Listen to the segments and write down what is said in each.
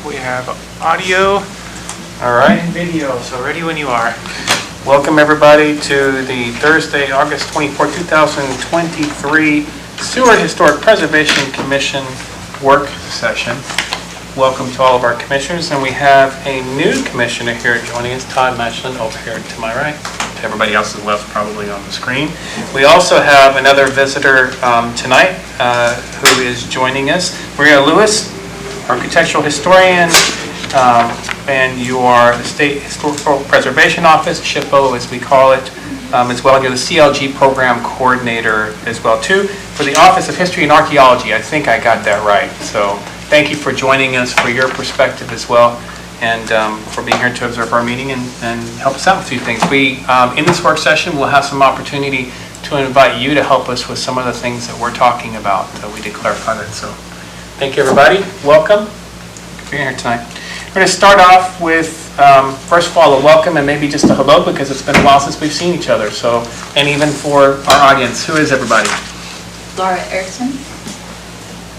We have audio. All right, and video, so ready when you are. Welcome everybody to the Thursday, August 24, 2023 Sewer Historic Preservation Commission work session. Welcome to all of our commissioners, and we have a new commissioner here joining us, Todd Matchland, over here to my right. To everybody else's left, probably on the screen. We also have another visitor tonight who is joining us, Maria Lewis, architectural historian, and you are the State Historical Preservation Office, SHPO as we call it, as well. You're the CLG program coordinator as well too, for the Office of History and Archaeology. I think I got that right. So thank you for joining us, for your perspective as well, and for being here to observe our meeting and help us out with a few things. We, in this work session, we'll have some opportunity to invite you to help us with some of the things that we're talking about. We did clarify that. So thank you, everybody. Welcome for being here tonight. We're going to start off with, first of all, a welcome and maybe just a hello, because it's been a while since we've seen each other. So, and even for our audience, who is everybody? Laura Erickson.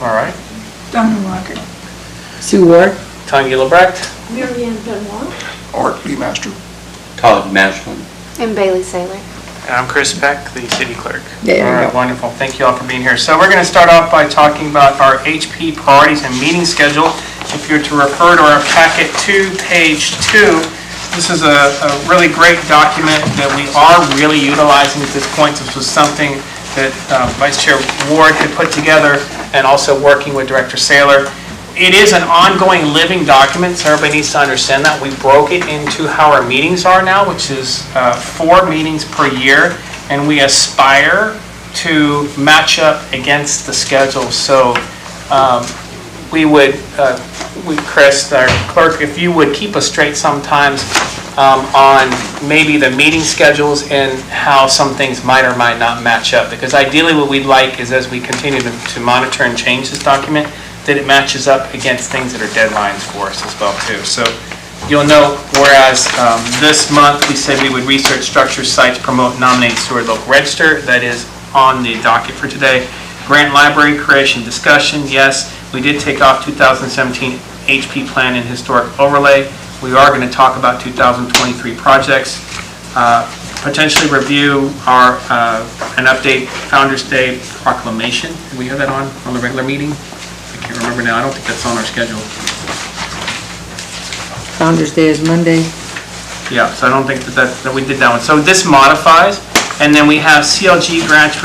All right. Donna Walker. Sue Ward. Tanya Lebrecht. Marianne Benoit. Art Lee Master. Todd Matchland. And Bailey Saylor. And I'm Chris Peck, the city clerk. There All you right, go. wonderful. Thank you all for being here. So we're going to start off by talking about our HP priorities and meeting schedule. If you're to refer to our packet 2, page 2, this is a really great document that we are really utilizing at this point. This was something that Vice Chair Ward had put together, and also working with Director Saylor. It is an ongoing living document, so everybody needs to understand that. We broke it into how our meetings are now, which is 4 meetings per year, and we aspire to match up against the schedule. So we would, Chris, our clerk, if you would keep us straight sometimes on maybe the meeting schedules and how some things might or might not match up. Because ideally what we'd like is, as we continue to monitor and change this document, that it matches up against things that are deadlines for us as well too. So you'll note, whereas this month we said we would research structures, sites, promote, nominate, steward, local register. That is on the docket for today. Grant library creation discussion, yes. We did take off 2017 HP plan and historic overlay. We are going to talk about 2023 projects. Potentially review our an update Founders Day proclamation. Do we have that on the regular meeting? I can't remember now. I don't think that's on our schedule. Founders Day is Monday. Yeah, so I don't think that we did that one. So this modifies, and then we have CLG grants,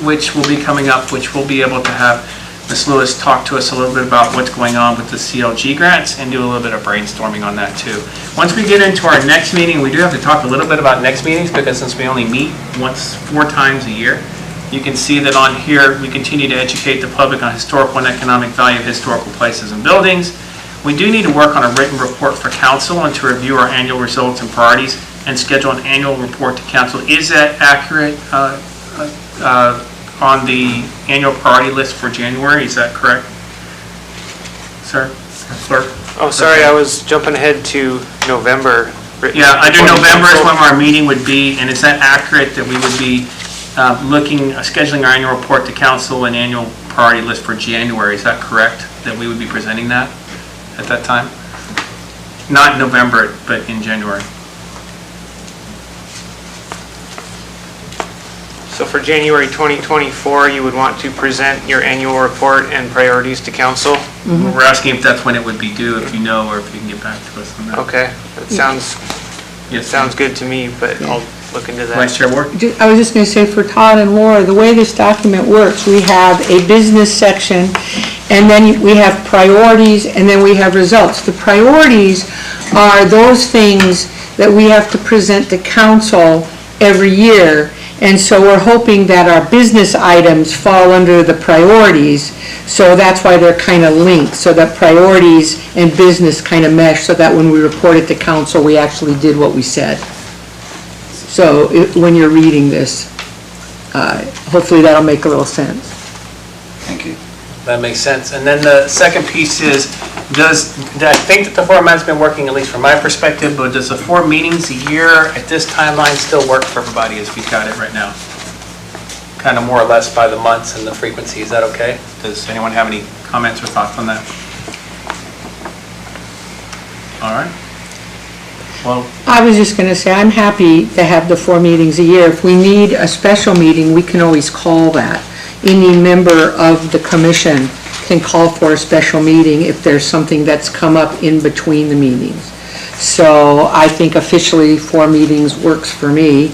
which will be coming up, which we'll be able to have Ms. Lewis talk to us a little bit about what's going on with the CLG grants and do a little bit of brainstorming on that too. Once we get into our next meeting, we do have to talk a little bit about next meetings, because since we only meet 4 times a year, you can see that on here we continue to educate the public on historical and economic value of historical places and buildings. We do need to work on a written report for council and to review our annual results and priorities and schedule an annual report to council. Is that accurate on the annual priority list for January? Is that correct, sir? Clerk? Oh, sorry, I was jumping ahead to November. Yeah, under November is when our meeting would be, and is that accurate that we would be scheduling our annual report to council and annual priority list for January? Is that correct, that we would be presenting that at that time? Not November, but in January. So for January 2024, you would want to present your annual report and priorities to council? Mm-hmm. We're asking if that's when it would be due, if you know, or if you can get back to us on that. Okay, that sounds good to me, but I'll look into that. Vice Chair Ward? I was just going to say, for Todd and Laura, the way this document works, we have a business section, and then we have priorities, and then we have results. The priorities are those things that we have to present to council every year. And so we're hoping that our business items fall under the priorities, so that's why they're kind of linked, so that priorities and business kind of mesh, so that when we report it to council, we actually did what we said. So when you're reading this, hopefully that'll make a little sense. Thank you. That makes sense. And then the second piece is, I think that the format's been working, at least from my perspective, but does the 4 meetings a year at this timeline still work for everybody as we've got it right now? Kind of more or less by the months and the frequency, is that okay? Does anyone have any comments or thoughts on that? All right. Well, I was just gonna say, I'm happy to have the 4 meetings a year. If we need a special meeting, we can always call that. Any member of the commission can call for a special meeting if there's something that's come up in between the meetings. So I think officially 4 meetings works for me,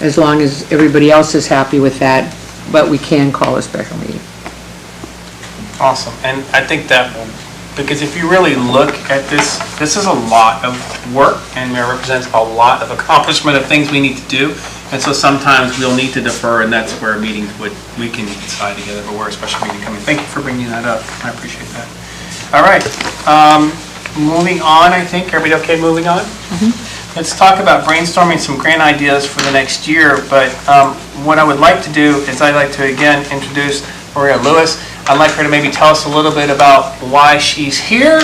as long as everybody else is happy with that, but we can call a special meeting. awesome. And I think that will, because if you really look at this, this is a lot of work and it represents a lot of accomplishment of things we need to do. And so sometimes we'll need to defer, and that's where meetings we can decide together, but where a special meeting coming. Thank you for bringing that up. I appreciate that. All right. Moving on, I think. Everybody okay moving on? Let's talk about brainstorming some grant ideas for the next year. But what I would like to do is I'd like to again introduce Maria Lewis. I'd like her to maybe tell us a little bit about why she's here,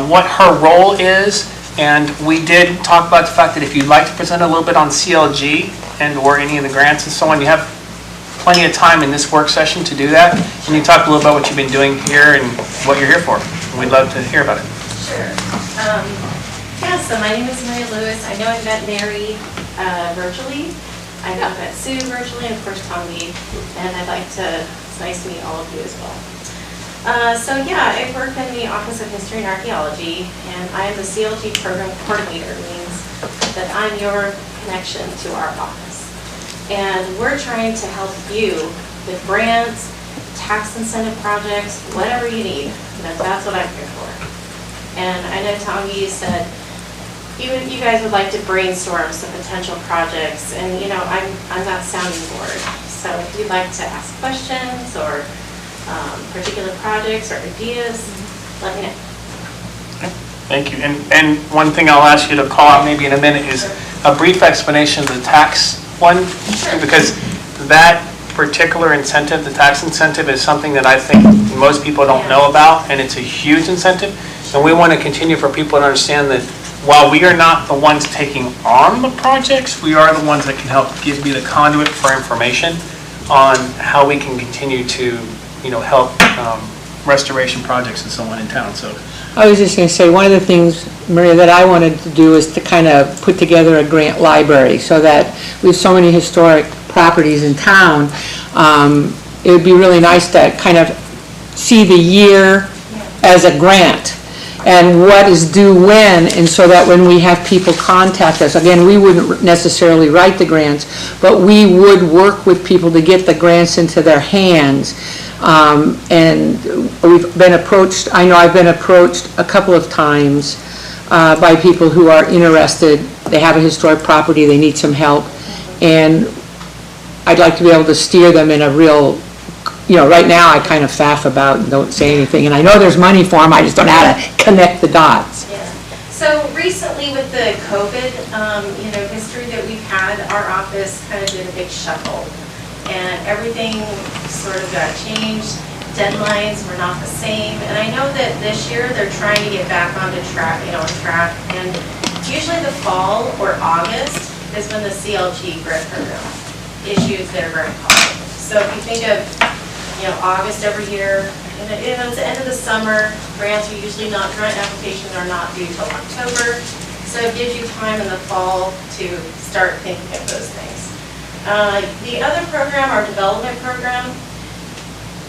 what her role is, and we did talk about the fact that if you'd like to present a little bit on CLG and or any of the grants and so on, you have plenty of time in this work session to do that. And you talk a little about what you've been doing here and what you're here for. We'd love to hear about it. Sure. Yeah, so my name is Maria Lewis. I know I've met Mary virtually. I know I've met Sue virtually, and of course Tommy. And I'd like to, it's nice to meet all of you as well. So yeah, I work in the Office of History and Archaeology, and I am the CLG program coordinator, means that I'm your connection to our office. And we're trying to help you with grants, tax incentive projects, whatever you need. That's what I'm here for. And I know Tommy, you said you guys would like to brainstorm some potential projects, and you know, I'm that sounding board. So if you'd like to ask questions or particular projects or ideas, let me know. Thank you. And one thing I'll ask you to call out maybe in a minute is a brief explanation of the tax one, because that particular incentive, the tax incentive, is something that I think most people don't know about, and it's a huge incentive. And we want to continue for people to understand that while we are not the ones taking on the projects, we are the ones that can help be the conduit for information on how we can continue to, help restoration projects and so on in town. So I was just going to say, one of the things, Maria, that I wanted to do is to kind of put together a grant library so that we have so many historic properties in town. It would be really nice to kind of see the year as a grant and what is due when, and so that when we have people contact us, again, we wouldn't necessarily write the grants, but we would work with people to get the grants into their hands. And we've been approached, I know I've been approached a couple of times by people who are interested. They have a historic property, they need some help, and I'd like to be able to steer them in a real, right now I kind of faff about and don't say anything, and I know there's money for them, I just don't know how to connect the dots. Yeah. So recently with the COVID, history that we've had, our office kind of did a big shuffle, and everything sort of got changed. Deadlines were not the same, and I know that this year they're trying to get back on track, and usually the fall or August is when the CLG grant program issues their grant call. So if you think of, August every year, and it's the end of the summer, grants are usually not, grant applications are not due till October, so it gives you time in the fall to start thinking of those things. The other program, our development program,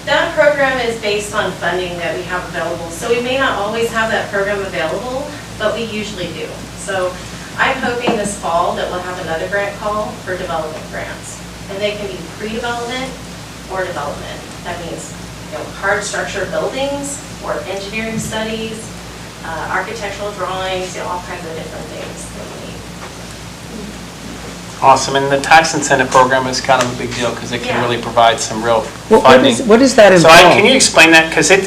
that program is based on funding that we have available. So we may not always have that program available, but we usually do. So I'm hoping this fall that we'll have another grant call for development grants. And they can be pre-development or development. That means, hard structure buildings or engineering studies, architectural drawings, all kinds of different things that we need. awesome. And the tax incentive program is kind of a big deal because it can really provide some real What funding. does that So involve? can you explain that? Because it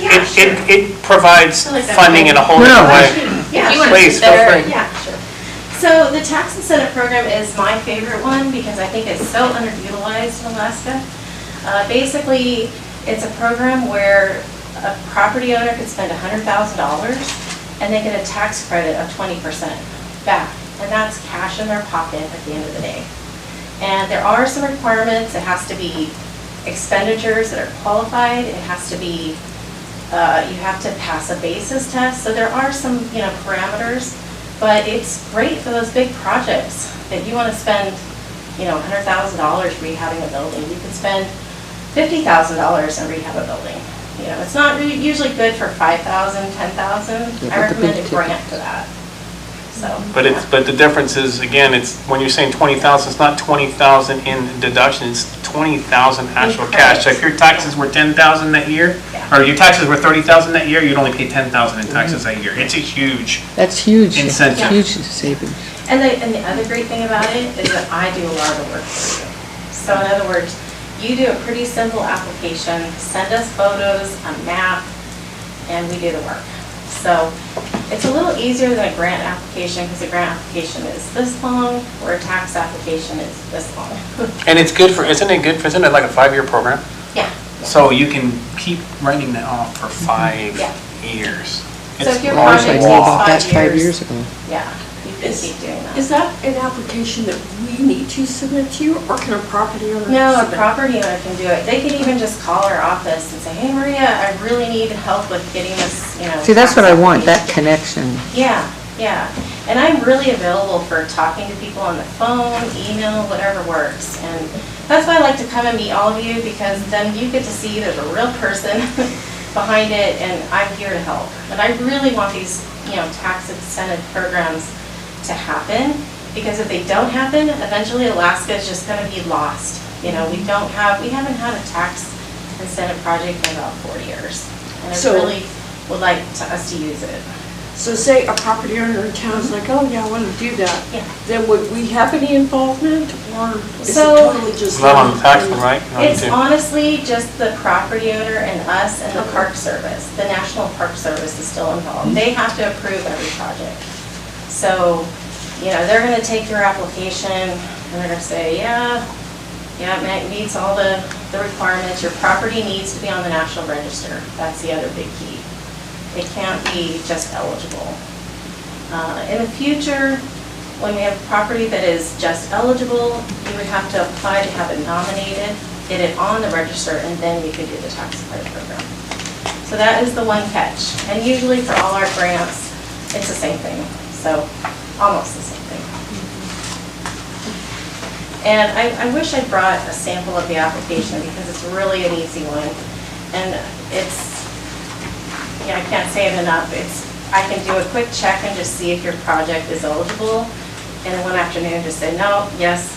provides I like that. funding in a whole No, different way. Yeah, you wanna Please, feel free. Yeah, sure. So the tax incentive program is my favorite one because I think it's so underutilized in Alaska. Basically, it's a program where a property owner could spend $100,000 and they get a tax credit of 20% back. And that's cash in their pocket at the end of the day. And there are some requirements. It has to be expenditures that are qualified. It has to be You have to pass a basis test, so there are some, parameters, but it's great for those big projects that you want to spend, $100,000 rehabbing a building. You could spend $50,000 and rehab a building. It's not really usually good for $5,000, $10,000. I recommend a grant for that. So. But the difference is, again, it's, when you're saying 20,000, it's not 20,000 in deduction, it's 20,000 actual cash. So if your taxes were 10,000 that year, Yeah. or your taxes were 30,000 that year, you'd only pay 10,000 in taxes that year. It's a huge, That's huge. Incentive. Huge savings. And the other great thing about it is that I do a lot of the work for you. So in other words, you do a pretty simple application, send us photos, a map, and we do the work. So it's a little easier than a grant application, because a grant application is this long, or a tax application is this long. and it's good for, isn't it like a 5-year program? Yeah. So you can keep writing that off for 5 Yeah. years. So if your Well, I wish I project knew about that takes 5 years ago. Yeah, you can keep doing that. Is that an application that we need to submit to you, or can a property owner? No, a submit? property owner can do it. They can even just call our office and say, hey, Maria, I really need help with getting this, See, that's tax what I want, that application." connection. Yeah, yeah. And I'm really available for talking to people on the phone, email, whatever works. And that's why I like to come and meet all of you, because then you get to see there's a real person behind it, and I'm here to help. And I really want these, tax incentive programs to happen, because if they don't happen, eventually Alaska is just going to be lost. We haven't had a tax incentive project in about 40 years. And I So- really would like us to use it. So say a property owner in town is like, oh yeah, I want to do that. Yeah. Then would we have any involvement, or is it So- totally just? Not on the tax one, right? You don't need It's to. honestly just the property owner and us and the Park Service. The National Park Service is still involved. They have to approve every project. So, they're gonna take your application and they're gonna say, yeah, it meets all the requirements. Your property needs to be on the National Register. That's the other big key. It can't be just eligible. In the future, when we have property that is just eligible, you would have to apply to have it nominated, get it on the register, and then you could do the tax credit program. So that is the one catch. And usually for all our grants, it's the same thing. So almost the same thing. And I wish I brought a sample of the application, because it's really an easy one. And I can't say it enough. I can do a quick check and just see if your project is eligible, and then one afternoon just say, no, yes,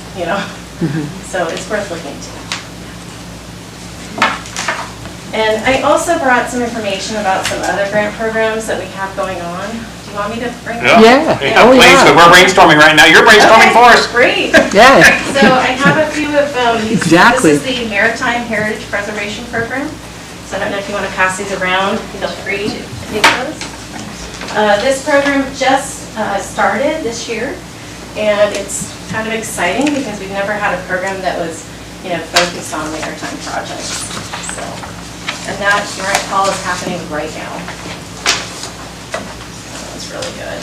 So it's worth looking into. And I also brought some information about some other grant programs that we have going on. Do you want me to bring them? Yeah. Oh, Please, yeah. we're brainstorming right now. You're brainstorming for us. Great. Yeah. So I have a few of these. Exactly. This is the Maritime Heritage Preservation Program. So I don't know if you want to pass these around. Feel free to take those. This program just started this year, and it's kind of exciting because we've never had a program that was, focused on maritime projects. So, and that, you might recall, is happening right now. That's really good.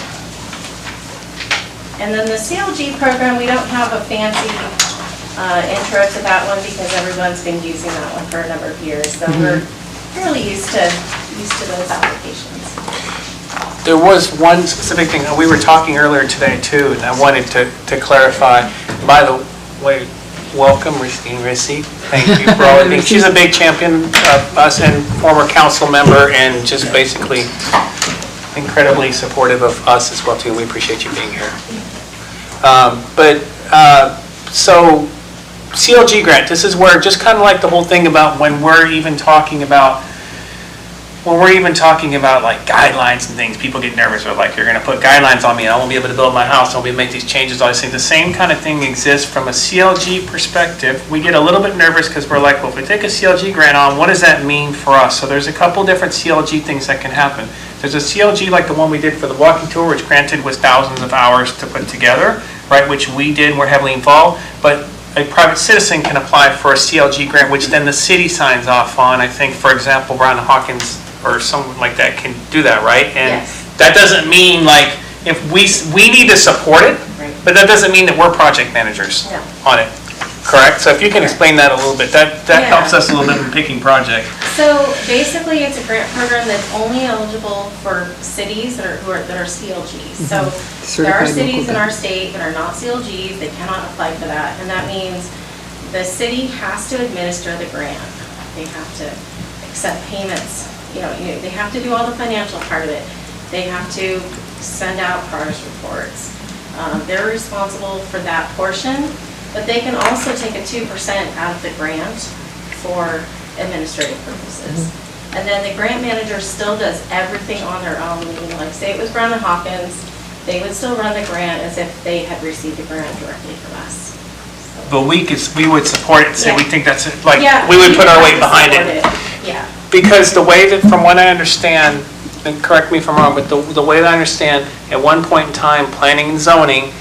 And then the CLG program, we don't have a fancy intro to that one, because everyone's been using that one for a number of years. So we're fairly used to those applications. There was one specific thing, we were talking earlier today too, and I wanted to clarify. By the way, welcome Christine Rissy. Thank you for all the things. She's a big champion of us and former council member, and just basically incredibly supportive of us as well too. We appreciate you being here. So CLG grant, this is where just kind of like the whole thing about when we're even talking about like guidelines and things, people get nervous. They're like, you're going to put guidelines on me, and I won't be able to build my house, I won't be able to make these changes, all these things. The same kind of thing exists from a CLG perspective. We get a little bit nervous because we're like, well, if we take a CLG grant on, what does that mean for us? So there's a couple different CLG things that can happen. There's a CLG like the one we did for the walking tour, which granted was thousands of hours to put together, right, which we did, we're heavily involved, but a private citizen can apply for a CLG grant, which then the city signs off on. I think, for example, Brown and Hawkins or someone like that can do that, right? And Yes. that doesn't mean like, if we need to support it, Right. but that doesn't mean that we're project managers No. on it, correct? So if you can explain that a little bit, that Yeah. helps us a little bit in picking project. So basically, it's a grant program that's only eligible for cities that are CLGs. So there are Certified cities local in our state that are not CLGs, they cannot apply for that. And that means the city has to administer the grant. They have to accept payments, they have to do all the financial part of it. They have to send out progress reports. They're responsible for that portion, but they can also take a 2% out of the grant for administrative purposes. And then the grant manager still does everything on their own, meaning like say it was Brown and Hawkins, they would still run the grant as if they had received the grant directly from us. But we would support it and say, we Yeah. think that's, like, Yeah, we would you put our have weight to behind support it. Yeah. Because the way that, from what I understand, and correct me if I'm wrong, but the way that I understand, at one point in time, planning and zoning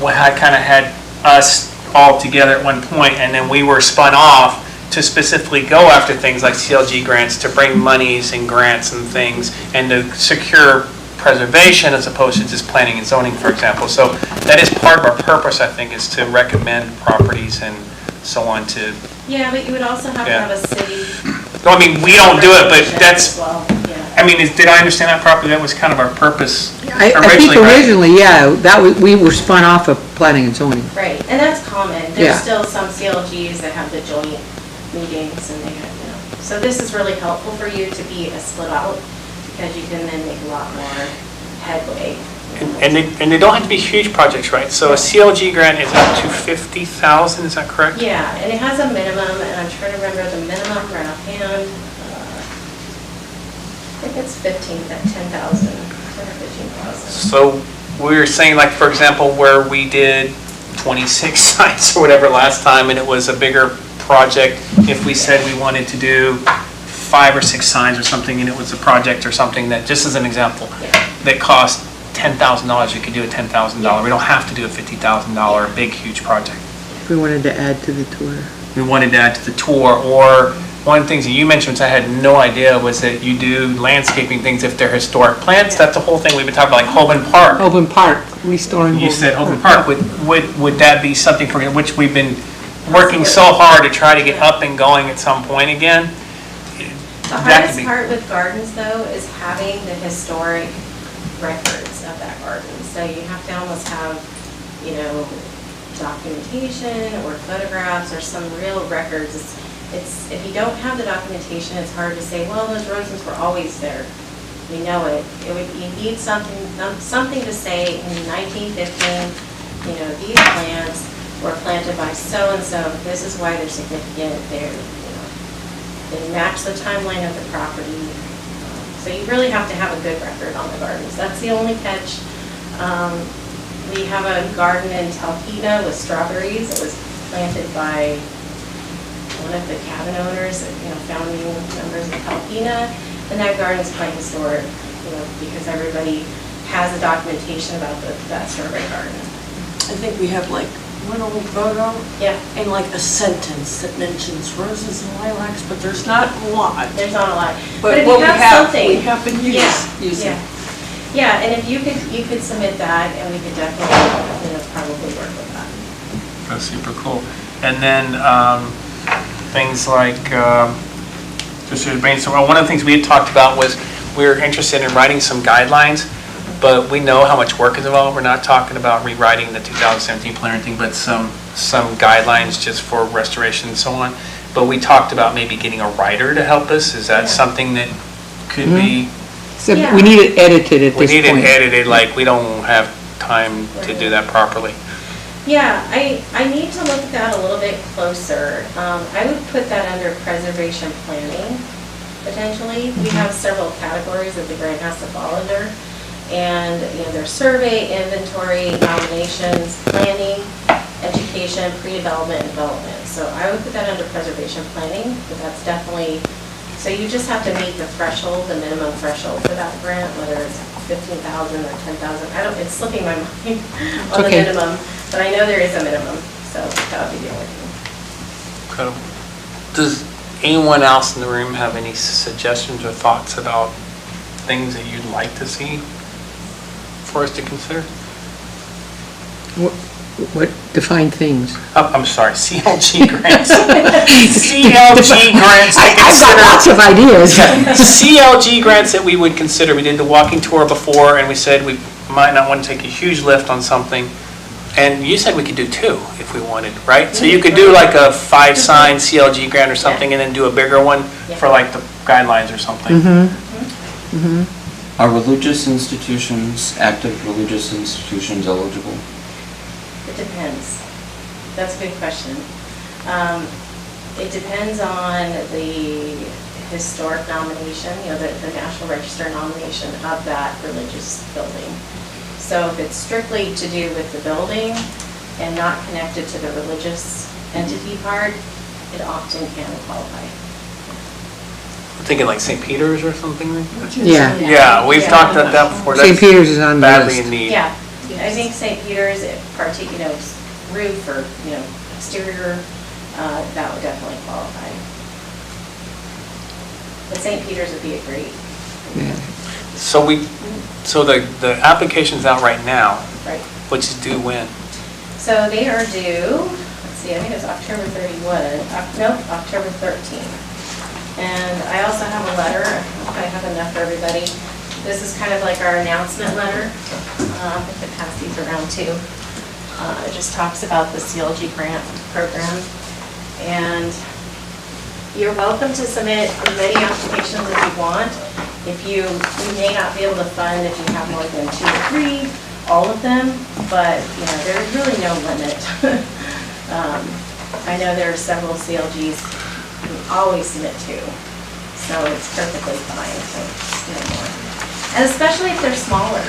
had us all together at one point, and then we were spun off to specifically go after things like CLG grants, to bring monies and grants and things, and to secure preservation as opposed to just planning and zoning, for example. So that is part of our purpose, I think, is to recommend properties and so on to, Yeah, but you would also have to Yeah. have a city. no, I mean, we don't do it, but resolution that's, as well, yeah. I mean, did I understand that properly? That was kind of our purpose I think originally, right? originally, yeah, we were spun off of planning and zoning. Right, and that's common. Yeah. There's still some CLGs that have the joint meetings and they have, So this is really helpful for you to be a split out because you can then make a lot more headway. And they don't have to be huge projects, right? So a CLG grant is up to 50,000, is that correct? Yeah, and it has a minimum, and I'm trying to remember the minimum right offhand. I think it's 10,000, 10 or 15,000. So we were saying, like, for example, where we did 26 sites or whatever last time, and it was a bigger project, if we said we wanted to do 5 or 6 signs or something, and it was a project or something that, just as an example, that cost $10,000, you could do a $10,000. We don't have to do a $50,000 big, huge project. We wanted to add to the tour. We wanted to add to the tour, or one of the things that you mentioned, which I had no idea, was that you do landscaping things if they're historic plants. That's the whole thing we've been talking about, like Hoban Park. Open Park, restoring. You said Hoban Park. Would that be something for, which we've been working so hard to try to get up and going at some point again? The That could hardest be- part with gardens, though, is having the historic records of that garden. So you have to almost have, documentation or photographs or some real records. It's if you don't have the documentation, it's hard to say, well, those roses were always there. We know it. You need something to say in 1915, these plants were planted by so-and-so. This is why they're significant. They match the timeline of the property. So you really have to have a good record on the gardens. That's the only catch. We have a garden in Talkeetna with strawberries. It was planted by one of the cabin owners, founding members of Talkeetna. And that garden is quite historic, because everybody has a documentation about that strawberry garden. I think we have like one old photo Yeah, and like a sentence that mentions roses and lilacs, but there's not a lot. there's not a lot. But if what you we have have, something, we have been Yeah, using. yeah. Yeah, and if you could submit that, and we could definitely, probably work with that. That's super cool. And then things like, just to brainstorm, one of the things we had talked about was we were interested in writing some guidelines, but we know how much work is involved. We're not talking about rewriting the 2017 plan or anything, but some guidelines just for restoration and so on. But we talked about maybe getting a writer to help us. Is that something that could be? Except Yeah. we need it edited at We this need it point. edited, like, we don't have time to do that properly. Yeah, I need to look at that a little bit closer. I would put that under preservation planning, potentially. We have several categories that the grant has to fall under. And, there's survey, inventory, nominations, planning, education, pre-development, and development. So I would put that under preservation planning, but that's definitely, so you just have to meet the threshold, the minimum threshold for that grant, whether it's 15,000 or 10,000. It's slipping my mind on the okay. minimum, but I know there is a minimum, so that would be the only thing. Incredible. Does anyone else in the room have any suggestions or thoughts about things that you'd like to see for us to consider? What, define things? Oh, I'm sorry, CLG grants. CLG grants to I've got consider. lots of ideas. CLG grants that we would consider. We did the walking tour before, and we said we might not want to take a huge lift on something. And you said we could do 2 if we wanted, right? So you could do like a 5-sign CLG grant or something, and then do a bigger one for like the guidelines or something. Are religious institutions, active religious institutions eligible? It depends. That's a good question. It depends on the historic nomination, the National Register nomination of that religious building. So if it's strictly to do with the building and not connected to the religious entity part, it often can qualify. I'm thinking like St. Peter's or something. Yeah, Yeah, we've talked about that before. St. That's Peter's is on the badly in list. need. Yeah, I think St. Peter's, roof or, exterior, that would definitely qualify. But St. Peter's would be a great, So the application's out right now, right. which is due when? So they are due, let's see, I think it's October 31, October 13th. And I also have a letter, I don't know if I have enough for everybody. This is kind of like our announcement letter. I could pass these around too. It just talks about the CLG grant program. And you're welcome to submit as many applications as you want. You may not be able to fund if you have more than 2 or 3, all of them, but there's really no limit. I know there are several CLGs who always submit 2, so it's perfectly fine to submit more. And especially if they're smaller.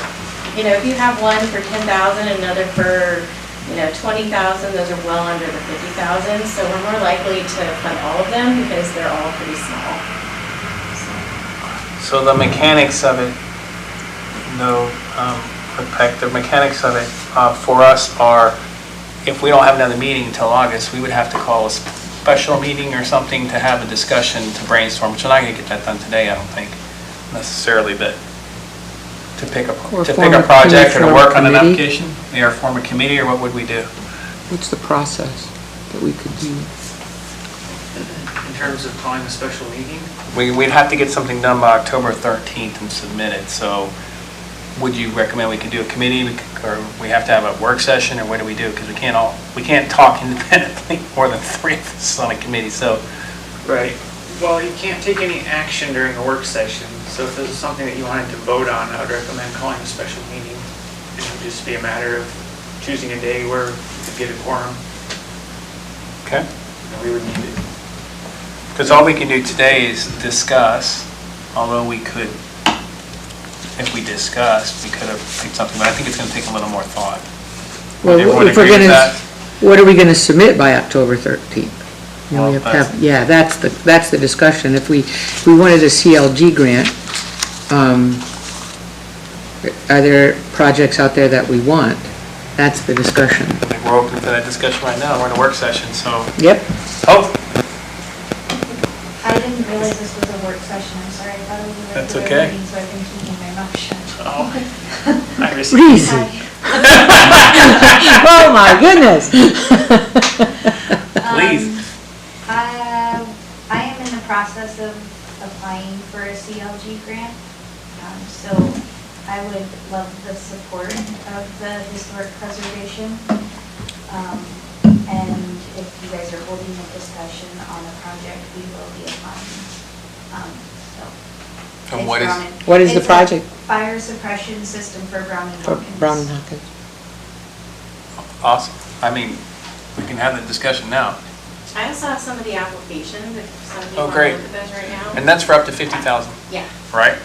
If you have one for 10,000 and another for 20,000, those are well under the 50,000, so we're more likely to fund all of them because they're all pretty small. So the mechanics of it, the mechanics of it for us are, if we don't have another meeting until August, we would have to call a special meeting or something to have a discussion, to brainstorm, which we're not going to get that done today, I don't think, necessarily, but to pick Or a form a project or to committee, work on an committee. application, or form a committee, or what would we do? What's the process that we could do? In terms of calling a special meeting? We'd have to get something done by October 13th and submit it, so would you recommend we could do a committee, or we have to have a work session, or what do we do? Because we can't talk independently, more than 3 of us on a committee, so. Right. Well, you can't take any action during a work session, so if this is something that you wanted to vote on, I would recommend calling a special meeting. It would just be a matter of choosing a day where you could get a quorum, Okay. and we would need it. Because all we can do today is discuss, although we could, if we discussed, we could have picked something, but I think it's going to take a little more thought. Well, Everyone if we're agree with gonna, that? what are we gonna submit by October 13th? Well, We have to have, yeah, that's the discussion. If we wanted a CLG grant, are there projects out there that we want? That's the discussion. I think we're open to that discussion right now, we're in a work session, so. Yep. Oh, I didn't realize this was a work session, I'm sorry, I thought it was a That's regular okay. meeting, so I've been keeping my mouth shut. oh. I received. Reese. Oh, my goodness. Please. I am in the process of applying for a CLG grant, so I would love the support of the historic preservation. And if you guys are holding a discussion on the project, we will be applying. So And what is- What is the It's a project? Fire suppression system for Brown and For Hawkins. Brown and Hawkins. Awesome. I mean, we can have the discussion now. I also have some of the applications, if some of you Oh, want to great. look at those right now. And that's for up to 50,000, Yeah. right?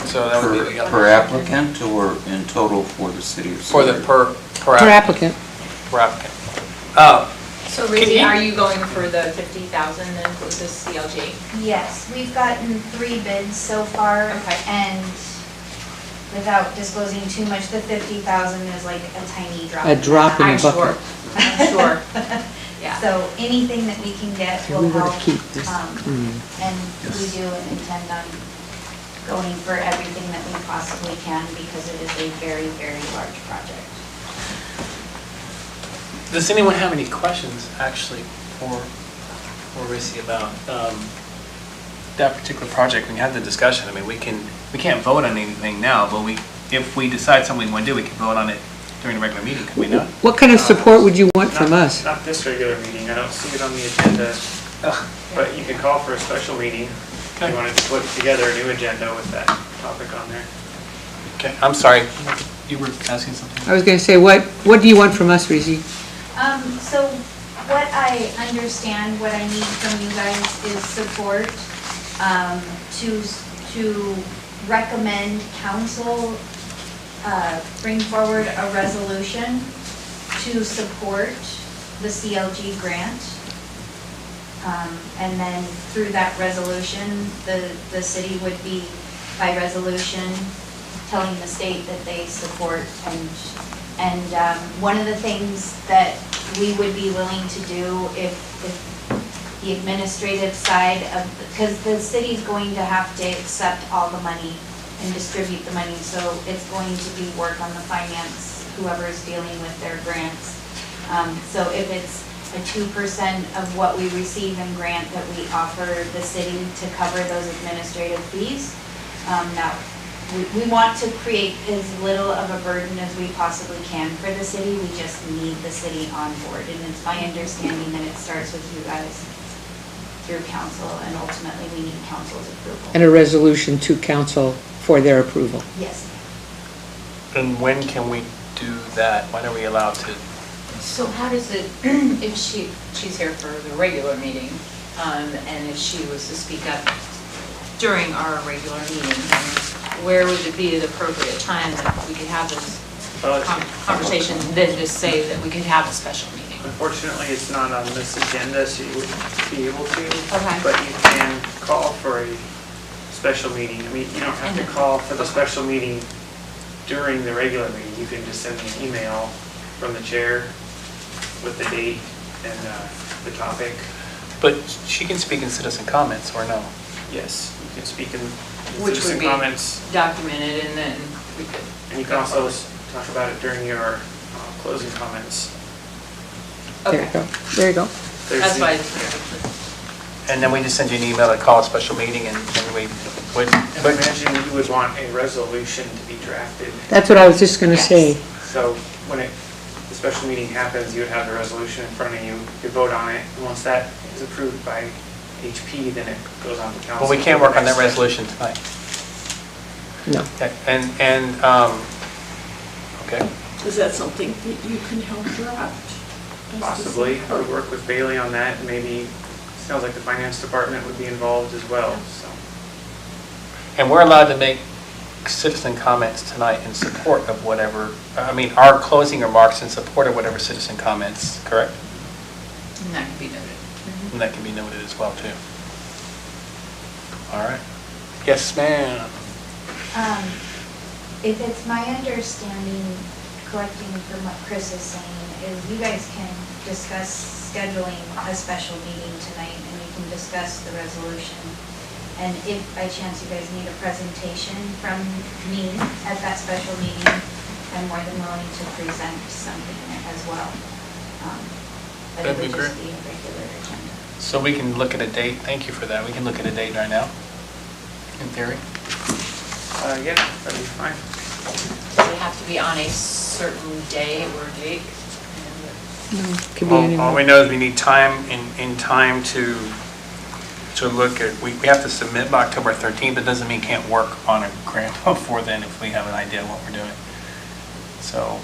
So that would be Per applicant or in total for the city of for the Cedar? per Per applicant. Per applicant. So Can Rizzy, you- are you going for the 50,000 then with the CLG? Yes, we've gotten 3 bids so far. Okay. And without disclosing too much, the 50,000 is like a tiny drop. A drop in I'm the sure. bucket. I'm sure. Yeah. So anything that we can get Here, will we gotta help. keep this. And we do intend on going for everything that we possibly can because it is a very, very large project. Does anyone have any questions, actually, for Rissy about that particular project? We had the discussion. I mean, we can't vote on anything now, but if we decide something we want to do, we can vote on it during the regular meeting, can we not? What kind of support would you want from us? Not this regular meeting, I don't see it on the agenda, but you can call for a special meeting if you wanted to put together a new agenda with that topic on there. Okay, I'm sorry, you were asking something? I was going to say, what do you want from us, Rizzi? So what I understand, what I need from you guys is support to recommend council bring forward a resolution to support the CLG grant. And then through that resolution, the city would be, by resolution, telling the state that they support. And one of the things that we would be willing to do if the administrative side of, because the city's going to have to accept all the money and distribute the money, so it's going to be work on the finance, whoever is dealing with their grants. So if it's a 2% of what we receive in grant that we offer the city to cover those administrative fees, now we want to create as little of a burden as we possibly can for the city. We just need the city on board, and it's my understanding that it starts with you guys through council, and ultimately we need council's approval. And a resolution to council for their approval. Yes. And when can we do that? When are we allowed to? So how does it, if she's here for the regular meeting, and if she was to speak up during our regular meeting, where would it be the appropriate time that we could have this conversation, then just say that we could have a special meeting? Unfortunately, it's not on this agenda, so you wouldn't be able to. Okay. But you can call for a special meeting. I mean, you don't have to call for the special meeting during the regular meeting. You can just send me an email from the chair with the date and the topic. But she can speak in citizen comments, or no? Yes, you can speak in Which citizen would be comments. documented, and then we could. And you can also talk about it during your closing comments. There you go. There you go. There's That's the- why I just figured. And then we just send you an email to call a special meeting, and we would, I but imagine you would want a resolution to be drafted. That's what I was just going to Yes. say. So when the special meeting happens, you would have the resolution in front of you, you could vote on it, and once that is approved by HP, then it goes on to council. well, we can't work on that resolution tonight. No. Okay, okay. Is that something that you can help draft? Possibly, I would work with Bailey on that, and maybe, sounds like the finance department would be involved as well, so. And we're allowed to make citizen comments tonight in support of whatever, I mean, our closing remarks in support of whatever citizen comments, correct? And that could be noted. And that can be noted as well, too. All right. Yes, ma'am. If it's my understanding, collecting from what Chris is saying, is you guys can discuss scheduling a special meeting tonight, and you can discuss the resolution. And if by chance you guys need a presentation from me at that special meeting, I'm more than willing to present something as well. But it That'd be would just great. be a regular agenda. So we can look at a date, thank you for that, we can look at a date right now, in theory. Yeah, that'd be fine. Does it have to be on a certain day or date? No, could be All anywhere. we know is we need time, in time to look at, we have to submit by October 13th, but doesn't mean can't work on a grant before then if we have an idea of what we're doing. So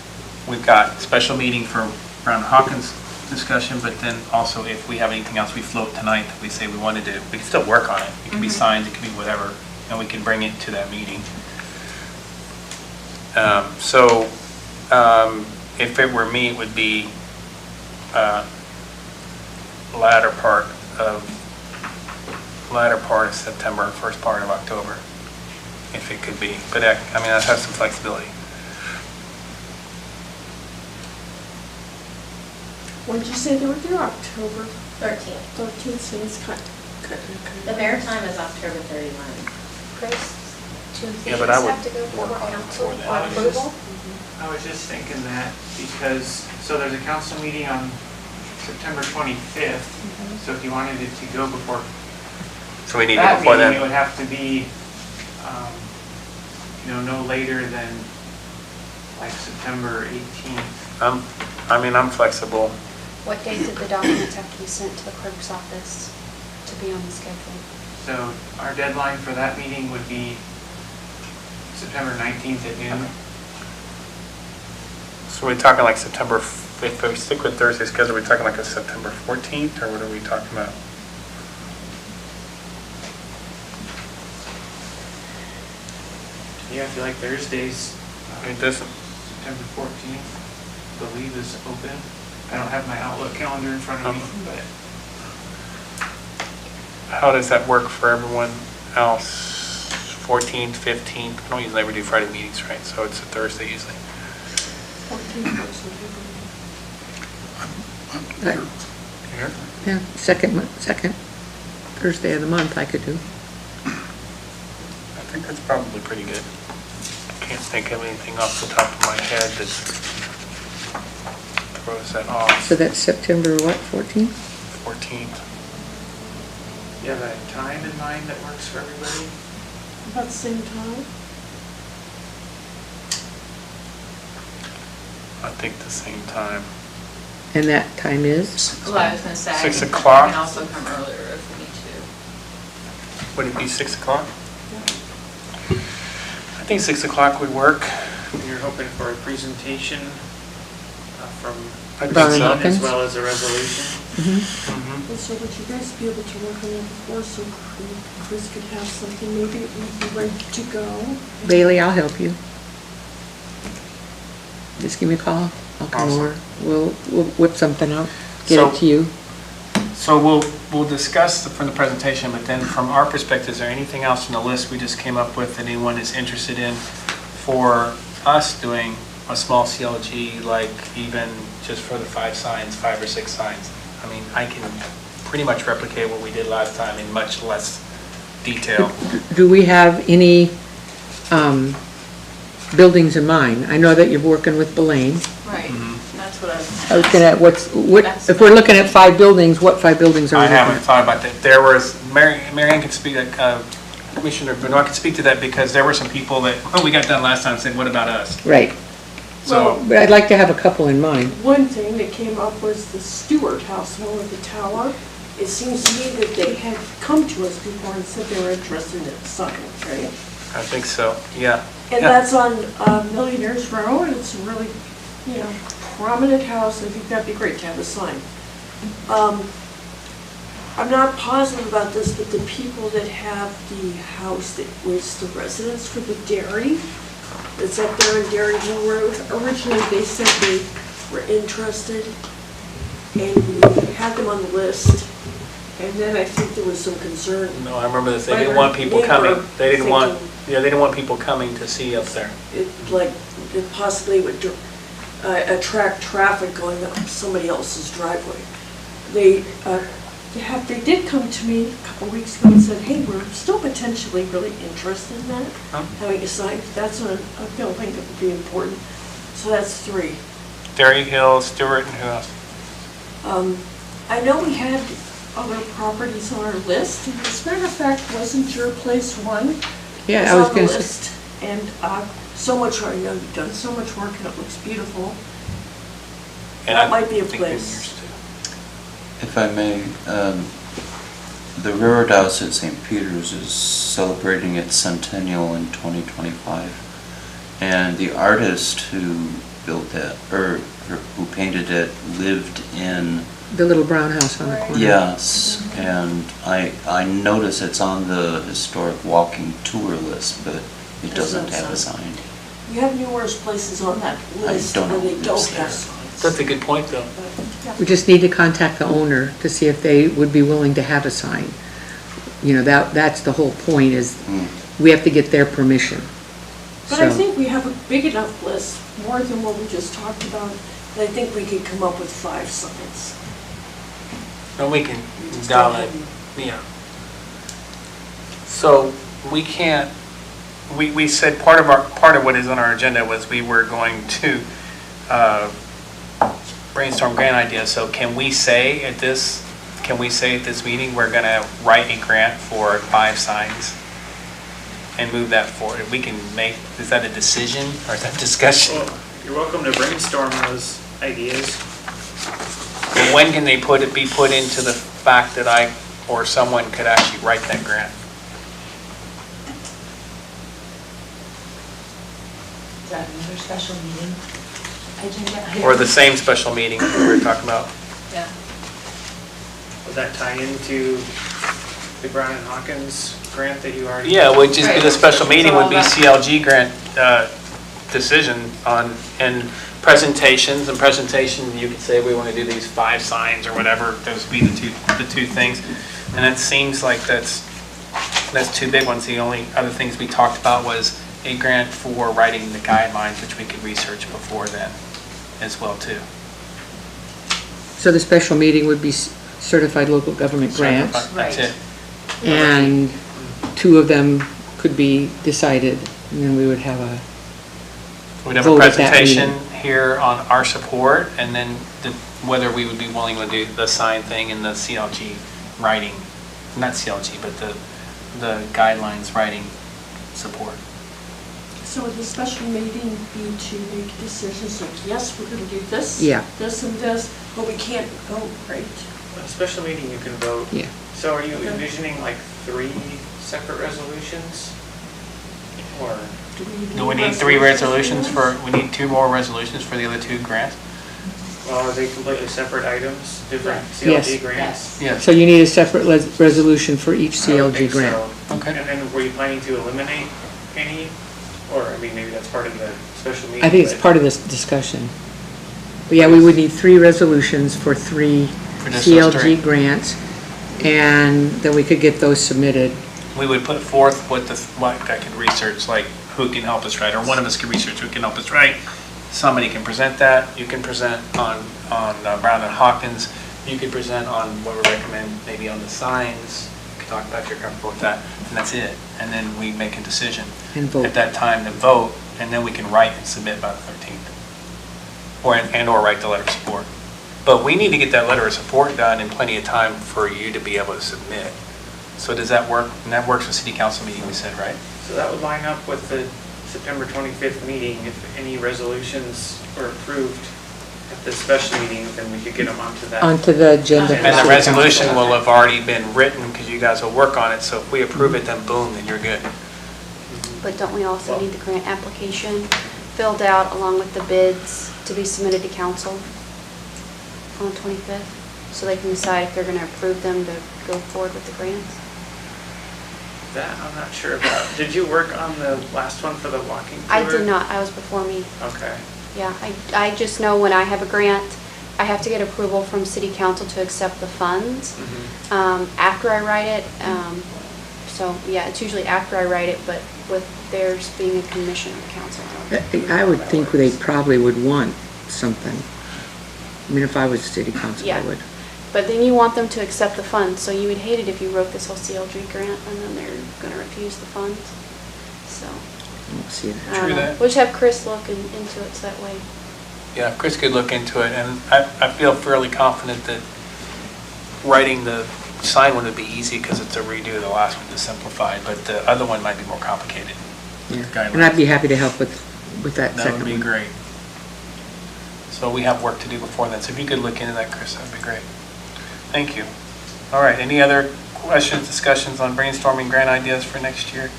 we've got special meeting for Brown Hawkins discussion, but then also if we have anything else we float tonight that we say we want to do, we can still work on it. It can be signed, it can be whatever, and we can bring it to that meeting. If it were me, it would be latter part of September, first part of October, if it could be. But I mean, that has some flexibility. When did you say they were due? October 13th. 13th, so it's cut. The maritime is October 31. Chris, do Yeah, these but I would have to go work before on it council before that. for approval? I was just thinking that because, so So there's a council meeting on September 25th, so if you wanted it to go before So we need it that before meeting, it then. would have to be, no later than like September 18th. I'm flexible. What date did the documents have to be sent to the clerk's office to be on the schedule? So our deadline for that meeting would be September 19th at noon. So we're talking like September 5th, we stick with Thursday schedule, we're talking like a September 14th, or what are we talking about? Yeah, I feel like Thursdays, It doesn't, September 14th, I believe is open. I don't have my Outlook calendar in front of me, but how does that work for everyone else? 14th, 15th, we don't usually ever do Friday meetings, right? So it's a Thursday usually. 14 works for Right. Here? Yeah, second Thursday of the month I could do. I think that's probably pretty good. Can't think of anything off the top of my head that throws that off. So that's September what, 14th? 14th. you have a time in mind that works for everybody? About the same time? I think the same time. And that time is? Well, I was gonna say. 6 o'clock? We can also come earlier if we need to. Would it be 6 o'clock? I think 6 o'clock would work. You're hoping for a presentation from I think Brian so. Hawkins? as well as a resolution. Mhm. And so would you guys be able to work on that before so Chris could have something, maybe it would be ready to go? Bailey, I'll help you. Just give me a call. I'll come Awesome. over. We'll whip something out, get So- it to you. So we'll discuss from the presentation, but then from our perspective, is there anything else on the list we just came up with that anyone is interested in for us doing a small CLG, like even just for the 5 or 6 signs? I mean, I can pretty much replicate what we did last time in much less detail. Do we have any buildings in mind? I know that you're working with Belaine. Right, Mm-hmm. that's what I was. I was looking at if we're looking at 5 buildings, what 5 buildings are we I looking haven't at? thought about that. There was, Mary Ann could speak, Commissioner Benoit could speak to that because there were some people that, we got done last time, said, what about us? Right, So, but I'd like to have a couple in mind. One thing that came up was the Stewart House, one with the tower. It seems to me that they had come to us before and said they were interested in the sign, right? I think so, yeah. And Yeah. that's on Millionaires Row, and it's a really, prominent house. I think that'd be great to have a sign. I'm not positive about this, but the people that have the house that was the residence for the dairy, that's up there in Dairy Hill Road, originally they said they were interested, and we had them on the list, and then I think there was some concern. No, I remember this, they By didn't our want people coming, neighbor they didn't want, thinking- they didn't want people coming to see up there. It possibly would attract traffic going up somebody else's driveway. They did come to me a couple weeks ago and said, hey, we're still potentially really interested in that, Huh? having a sign. That's a building that would be important. So that's 3. Dairy Hill, Stewart, and who else? I know we had other properties on our list, and as a matter of fact, wasn't your place one? Yeah, It's I was on the gonna say, list. And so much, I know you've done so much work and it looks beautiful. And That I might be a think place. yours too. If I may, the Railroad House at St. Peter's is celebrating its centennial in 2025. And the artist who built that, or who painted it, lived in, the little brown house on the corner. yes, and I notice it's on the historic walking tour list, but it doesn't have a sign. You have numerous places on that list don't where know they who's don't there. have signs. That's a good point, though. We just need to contact the owner to see if they would be willing to have a sign. That's the whole point, is we have to get their permission. But I So- think we have a big enough list, more than what we just talked about, that I think we could come up with 5 signs. And we can We just dial don't it, have- yeah. So we can't, we said part of what is on our agenda was we were going to brainstorm grant ideas, so can we say at this meeting, we're gonna write a grant for 5 signs and move that forward? We can make, is that a decision or is that discussion? Well, you're welcome to brainstorm those ideas. And when can they be put into the fact that I, or someone could actually write that grant? Is that another special meeting agenda item? Or the same special meeting that we were talking about? Yeah. Would that tie into the Brown and Hawkins grant that you already? Yeah, it would just be the Right. special meeting would be So all that- CLG grant decision on, and presentations, you could say we want to do these 5 signs or whatever, those would be the two things. And it seems like that's 2 big ones. The only other things we talked about was a grant for writing the guidelines, which we could research before then as well too. So the special meeting would be certified local government grants, That's it. and 2 of them could be decided, and then we would have a, We'd have a vote at that presentation meeting. here on our support, and then whether we would be willing to do the sign thing and the CLG writing, not CLG, but the guidelines writing support. So would the special meeting be to make decisions like, yes, we're gonna do this? Yeah. This and this, but we can't vote, right? A special meeting, you can vote. yeah. So are you envisioning like 3 separate resolutions? Or, Do we need 3 resolutions for, we need 2 more resolutions for the other 2 grants? well, are they completely separate items, different Yes. CLG grants? Yes. So you need a separate resolution for each I would CLG think grant. so. Okay. And then were you planning to eliminate any? Or, I mean, maybe that's part of the special meeting. I think it's part of this discussion. But yeah, we would need 3 resolutions for 3 For just those 3. CLG grants, and then we could get those submitted. We would put forth what I could research, like who can help us write, or one of us can research who can help us write. Somebody can present that, you can present on Brown and Hawkins, you could present on what we recommend, maybe on the signs, you could talk about if you're comfortable with that, and that's it. And then we make a decision And vote. at that time to vote, and then we can write and submit by the 13th. Or write the letter of support. But we need to get that letter of support done in plenty of time for you to be able to submit. So does that work? And that works for city council meeting, we said, right? So that would line up with the September 25th meeting. If any resolutions are approved at the special meeting, then we could get them onto that. Onto the agenda. for And the city council. resolution will have already been written because you guys will work on it. So if we approve it, then boom, then you're good. But don't we also need the grant application filled out along with the bids to be submitted to council on the 25th? So they can decide if they're going to approve them to go forward with the grants? That I'm not sure about. Did you work on the last one for the walking tour? I did not, I was before me. Okay. Yeah, I just know when I have a grant, I have to get approval from city council to accept the funds after I write it. So, yeah, it's usually after I write it, but with theirs being a commission of council. I would think they probably would want something. I mean, if I was city council, I Yeah. would. But then you want them to accept the funds, so you would hate it if you wrote this whole CLG grant and then they're gonna refuse the funds. So, I don't see that. I don't True know. that. We'll just have Chris look into it so that way. Yeah, Chris could look into it, and I feel fairly confident that writing the sign one would be easy because it's a redo of the last one to simplify, but the other one might be more complicated. Yeah. Guidelines. And I'd be happy to help with that That second would be one. great. So we have work to do before then, so if you could look into that, Chris, that'd be great. Thank you. All right, any other questions, discussions on brainstorming grant ideas for next year?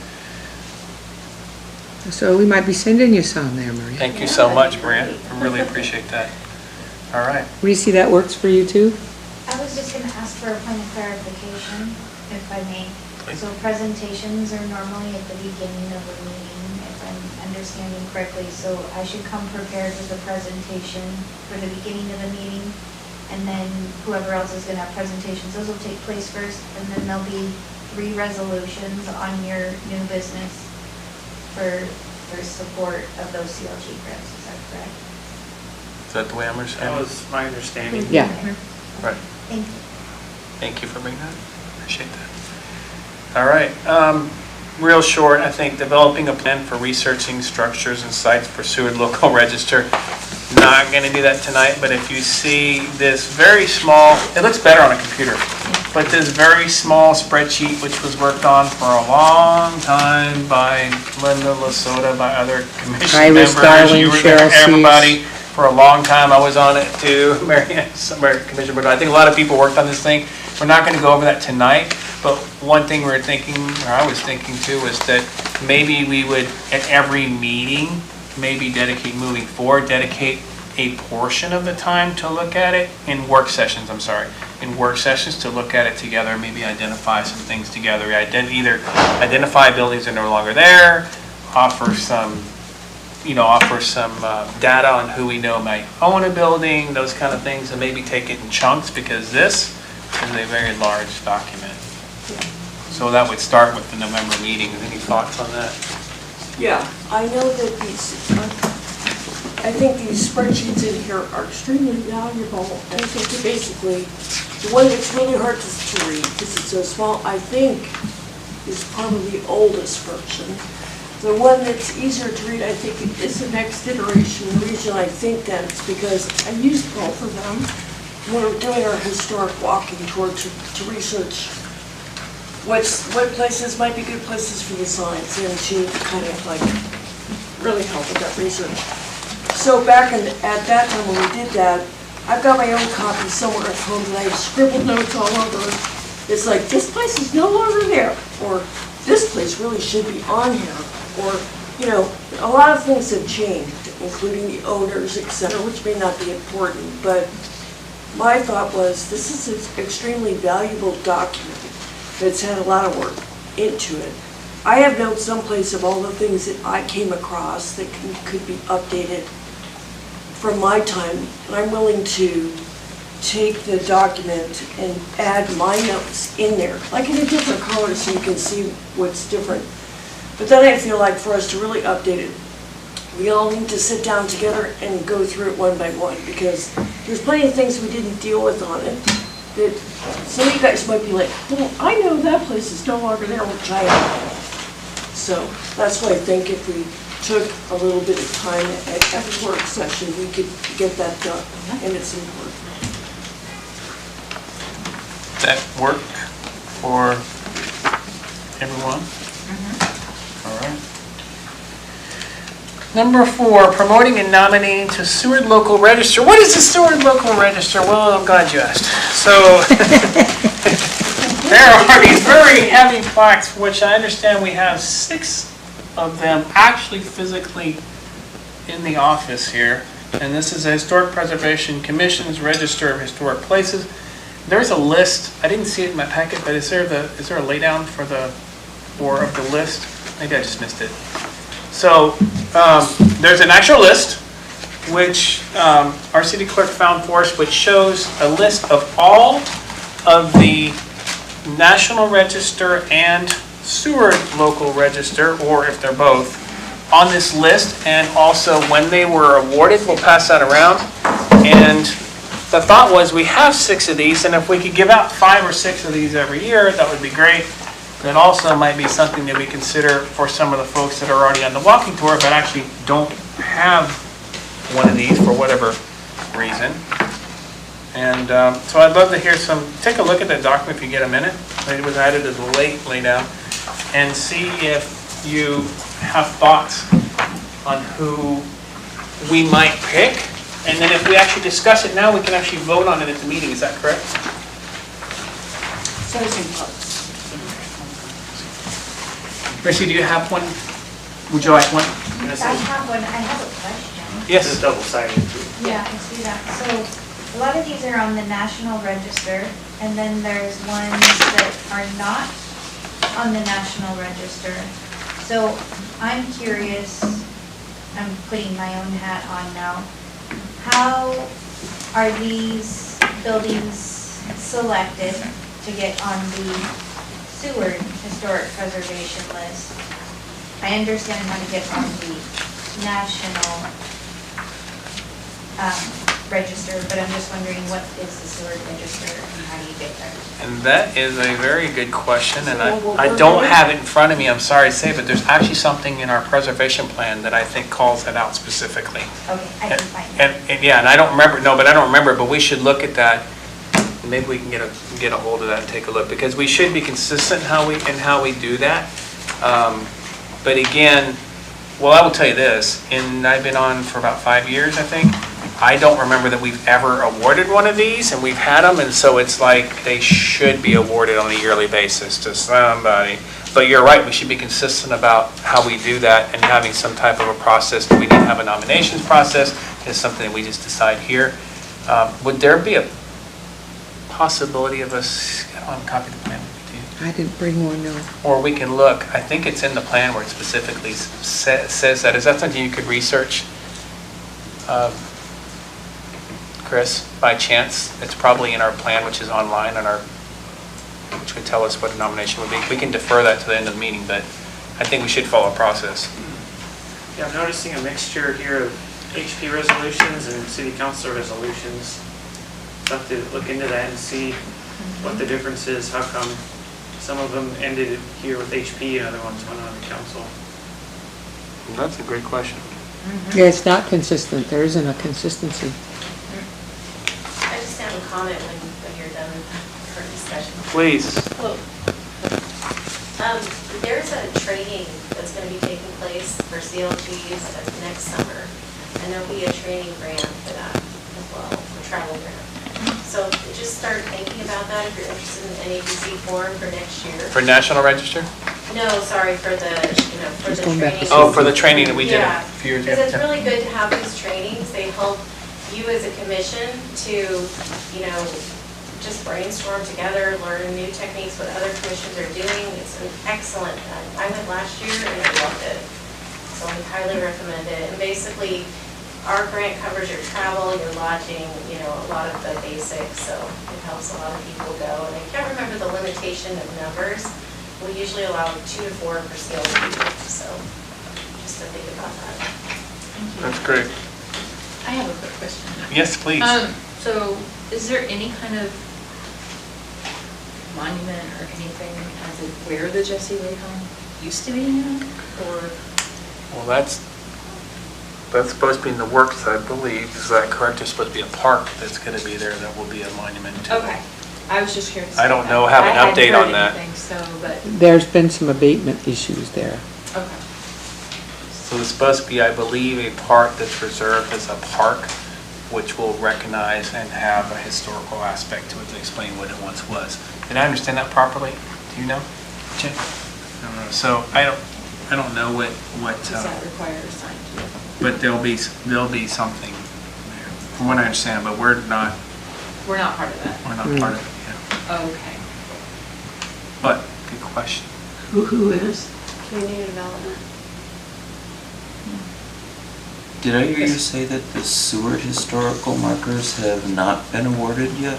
So we might be sending you some there, Maria. Thank you so much, Maria. I really appreciate that. All right. What do you see that works for you too? I was just going to ask for a point of clarification, if I may. Please. So presentations are normally at the beginning of a meeting, if I'm understanding correctly. So I should come prepared with a presentation for the beginning of the meeting, and then whoever else is going to have presentations, those will take place first, and then there'll be 3 resolutions on your new business for support of those CLG grants. Is that correct? Is that the way I'm That understanding? was my understanding. Yeah. Right. Thank you. Thank you for bringing that. Appreciate that. All right. Real short, I think developing a plan for researching structures and sites pursuant local register. not going to do that tonight, but if you see this very small, it looks better on a computer, but this very small spreadsheet, which was worked on for a long time by Linda Lasota, by other commission Iris members. Darling, You were Cheryl there, Seas. everybody, for a long time. I was on it too, Marianne, Commissioner Burton. I think a lot of people worked on this thing. We're not going to go over that tonight, but one thing we're thinking, or I was thinking too, was that maybe we would, at every meeting, maybe dedicate, moving forward, dedicate a portion of the time to look at it, in work sessions, in work sessions to look at it together, maybe identify some things together. Either identify buildings that are no longer there, offer some data on who we know might own a building, those kind of things, and maybe take it in chunks, because this is a very large document. So that would start with the November meeting. Any thoughts on that? Yeah, I know that I think these spreadsheets in here are extremely valuable. And I think that basically, the one that's really hard to read, because it's so small, I think is probably the oldest version. The one that's easier to read, I think, is the next iteration. The reason I think that is because I used both of them when we were doing our historic walking tour to research what places might be good places for the signs and to kind of like really help with that research. So back at that time when we did that, I've got my own copy somewhere at home that I have scribbled notes all over. It's like, this place is no longer there, or this place really should be on here, or, you know, a lot of things have changed, including the owners, et cetera, which may not be important, but my thought was, this is an extremely valuable document that's had a lot of work into it. I have notes someplace of all the things that I came across that could be updated from my time, and I'm willing to take the document and add my notes in there, like in a different color so you can see what's different. But then I feel like for us to really update it, we all need to sit down together and go through it one by one, because there's plenty of things we didn't deal with on it that some of you guys might be like, well, I know that place is no longer there, which I don't. So that's why I think if we took a little bit of time at every work session, we could get that done, and it's important. That work for everyone? All right. Number 4, promoting and nominating to Seward Local Register. What is the Seward Local Register? Well, I'm glad you asked. So there are these very heavy plaques, which I understand we have 6 of them actually physically in the office here. And this is the Historic Preservation Commission's Register of Historic Places. There's a list. I didn't see it in my packet, but is there a laydown for of the list? Maybe I just missed it. So there's an actual list, which our city clerk found for us, which shows a list of all of the National Register and Seward Local Register, or if they're both, on this list, and also when they were awarded. We'll pass that around. And the thought was we have 6 of these, and if we could give out 5 or 6 of these every year, that would be great. That also might be something that we consider for some of the folks that are already on the walking tour but actually don't have one of these for whatever reason. And so I'd love to hear take a look at that document if you get a minute. It was added as a laydown, and see if you have thoughts on who we might pick. And then if we actually discuss it now, we can actually vote on it at the meeting. Is that correct? So some parts. Richie, do you have one? Would you like one? I have one, I have a question. Yes. It's double-sided too. Yeah, I see that. So a lot of these are on the National Register, and then there's ones that are not on the National Register. So I'm curious, I'm putting my own hat on now. How are these buildings selected to get on the Seward Historic Preservation List? I understand how to get on the national register, but I'm just wondering what is the Seward register and how do you get there? And that is a very good question, and I don't have it in front of me, I'm sorry to say, but there's actually something in our preservation plan that I think calls that out specifically. Okay, I can find it. And yeah, and I don't remember, no, but I don't remember, but we should look at that. Maybe we can get a hold of that and take a look, because we should be consistent in how we do that. But again, well, I will tell you this, and I've been on for about 5 years, I think. I don't remember that we've ever awarded one of these, and we've had them, and so it's like they should be awarded on a yearly basis to somebody. But you're right, we should be consistent about how we do that and having some type of a process. Do we need to have a nominations process? Is something that we just decide here? Would there be a possibility of us, I don't have a copy of the plan with you. I didn't bring one, no. Or we can look, I think it's in the plan where it specifically says that. Is that something you could research, Chris, by chance? It's probably in our plan, which is online, which would tell us what a nomination would be. We can defer that to the end of the meeting, but I think we should follow a process. Yeah, I'm noticing a mixture here of HP resolutions and city council resolutions. So I have to look into that and see what the difference is, how come some of them ended here with HP and other ones went on to council. That's a great question. Yeah, it's not consistent, there isn't a consistency. I just have a comment when you're done with the current discussion. Please. There's a training that's going to be taking place for CLGs next summer, and there'll be a training grant for that as well, a travel grant. So just start thinking about that if you're interested in NABC form for next year. For National Register? No, sorry, for the, for the Just going back to training. Oh, for the training that we did Yeah, a few years ago. because it's really good to have these trainings. They help you as a commission to, just brainstorm together, learn new techniques, what other commissions are doing. It's an excellent, I went last year and I loved it. So I highly recommend it. And basically, our grant covers your travel, your lodging, a lot of the basics, so it helps a lot of people go. And I can't remember the limitation of numbers. We usually allow 2 to 4 per CLG, so just to think about that. That's great. I have a quick question. Yes, please. So is there any kind of monument or anything as in where the Jesse Wade home used to be now? Or, Well, that's supposed to be in the works, I believe. Is that correct? There's supposed to be a park that's going to be there that will be a monument to it. okay, I was just curious. I don't about know, that. have an I hadn't update heard on that. anything, So, but, There's been some abatement issues there. okay. So it's supposed to be, I believe, a park that's reserved as a park, which will recognize and have a historical aspect to it to explain what it once was. Did I understand that properly? Do you know? Jim? I don't know. So I don't know what. Does that require a sign to it? But there'll be something there, from what I understand. But we're not We're not part of that. part of it yet. Okay. But good question. Who is? Community development. Did I hear you say that the Seward historical markers have not been awarded yet?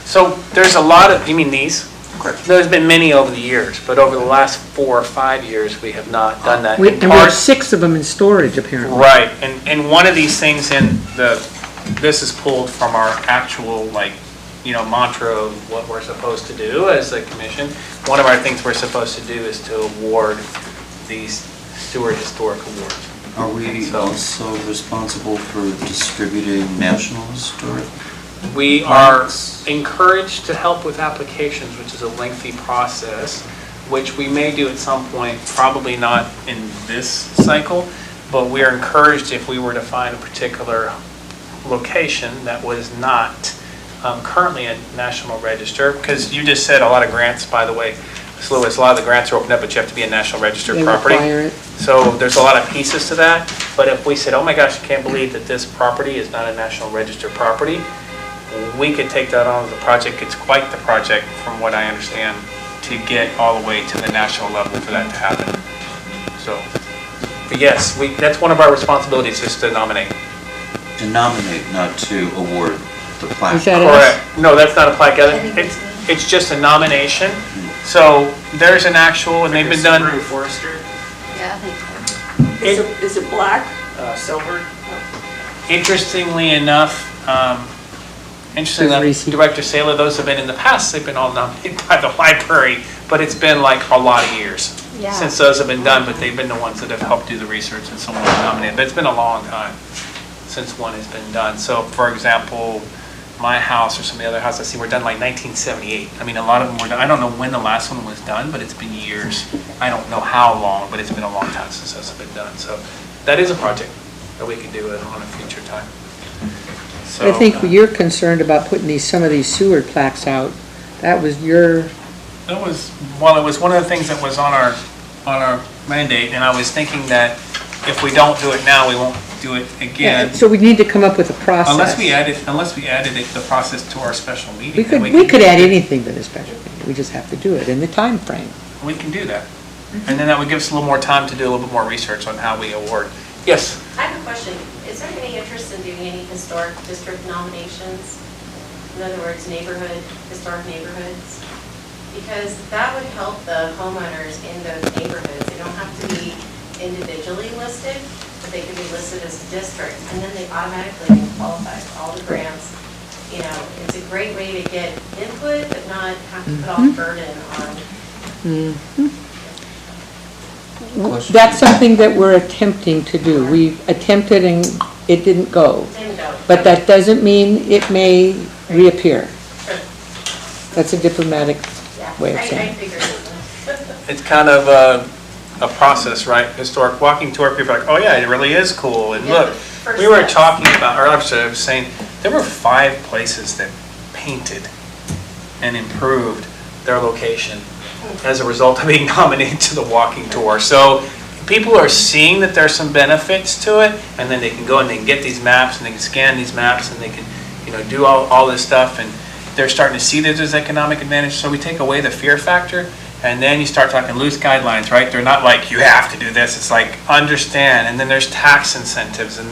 So there's a lot of. You mean these? Correct. There's been many over the years, but over the last 4 or 5 years, we have not done that. And we have Part- 6 of them in storage, apparently. Right, and one of these things this is pulled from our actual, mantra of what we're supposed to do as a commission. One of our things we're supposed to do is to award these Stewart Historic Awards. Are we also responsible for distributing National Historic? We are encouraged to help with applications, which is a lengthy process, which we may do at some point, probably not in this cycle, but we are encouraged if we were to find a particular location that was not currently a National Register, because you just said a lot of grants, by the way, Ms. Lewis, a lot of the grants are opened up, but you have to be a National Register They property. require it. So there's a lot of pieces to that, but if we said, oh my gosh, I can't believe that this property is not a National Register property, we could take that on as a project. It's quite the project, from what I understand, to get all the way to the national level for that to happen. So, but yes, that's one of our responsibilities, is to nominate. To nominate, not to award the plaque. Is that Correct. No, that's not a plaque. I think it's- It's just a nomination. So there's an actual, and they've been done. Subaru Forester, Yeah, I think so. Is it black? silver. Interestingly enough, Interestingly enough, Reese. Director Saylor, those have been in the past, they've been all nominated by the library, but it's been like a lot of years Yeah. since those have been done, but they've been the ones that have helped do the research and someone was nominated. But it's been a long time since one has been done. So for example, my house or some of the other houses I see were done like 1978. I mean, a lot of them were done. I don't know when the last one was done, but it's been years. I don't know how long, but it's been a long time since those have been done. So that is a project that we could do it on a future time. I think So, you're concerned about putting some of these sewer plaques out. That was your, That was, well, it was one of the things that was on our mandate, and I was thinking that if we don't do it now, we won't do it again. so we need to come up with a process. Unless we added the process to our special meeting. then We could add anything to the special meeting, we just have to do it in the time frame. We can do that. And then that would give us a little more time to do a little bit more research on how we award. Yes? I have a question. Is there any interest in doing any historic district nominations? In other words, historic neighborhoods? Because that would help the homeowners in those neighborhoods. They don't have to be individually listed, but they could be listed as a district, and then they automatically qualify for all the grants. You know, it's a great way to get input, but not have to put all the burden on. Question. That's something that we're attempting to do. We attempted and it didn't go. Didn't go. But that doesn't mean it may reappear. Sure. That's a diplomatic Yeah, way of I saying. figured it. It's kind of a process, right? Historic walking tour, people are like, oh yeah, it really is cool. And Yeah, look, the first we were steps. talking about, or actually I was saying, there were 5 places that painted and improved their location as a result of being nominated to the walking tour. So people are seeing that there's some benefits to it, and then they can go and they can get these maps and they can scan these maps and they can, do all this stuff, and they're starting to see that there's economic advantage. So we take away the fear factor, and then you start talking loose guidelines, right? They're not like, you have to do this. It's like, understand, and then there's tax incentives, and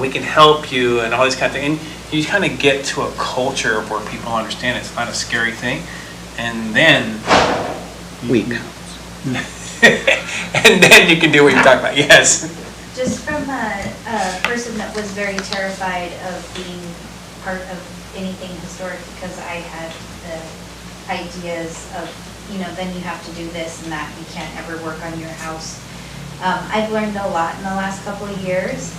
we can help you, and all these kind of things. And you kind of get to a culture where people understand it's not a scary thing, and then Weak. and then you can do what you're talking about. Yes. Just from a person that was very terrified of being part of anything historic because I had the ideas of, then you have to do this and that, you can't ever work on your house. I've learned a lot in the last couple of years,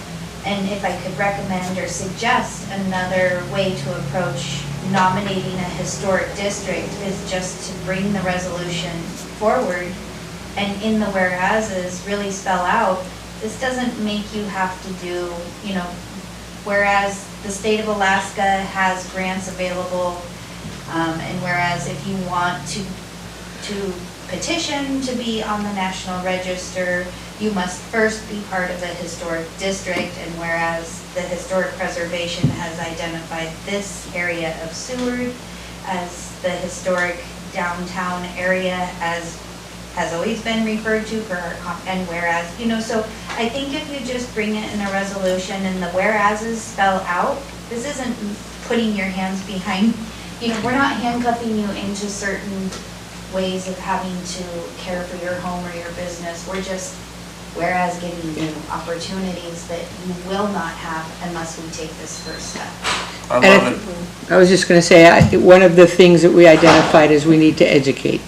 and if I could recommend or suggest another way to approach nominating a historic district is just to bring the resolution forward and in the whereases really spell out, this doesn't make you have to do, whereas the state of Alaska has grants available, and whereas if you want to petition to be on the National Register, you must first be part of a historic district, and whereas the Historic Preservation has identified this area of Seward as the historic downtown area as has always been referred to for, and whereas, so I think if you just bring it in a resolution and the whereases spell out, this isn't putting your hands behind, we're not handcuffing you into certain ways of having to care for your home or your business. We're just, whereas giving you opportunities that you will not have unless we take this first step. I And love it. I was just going to say, one of the things that we identified is we need to educate.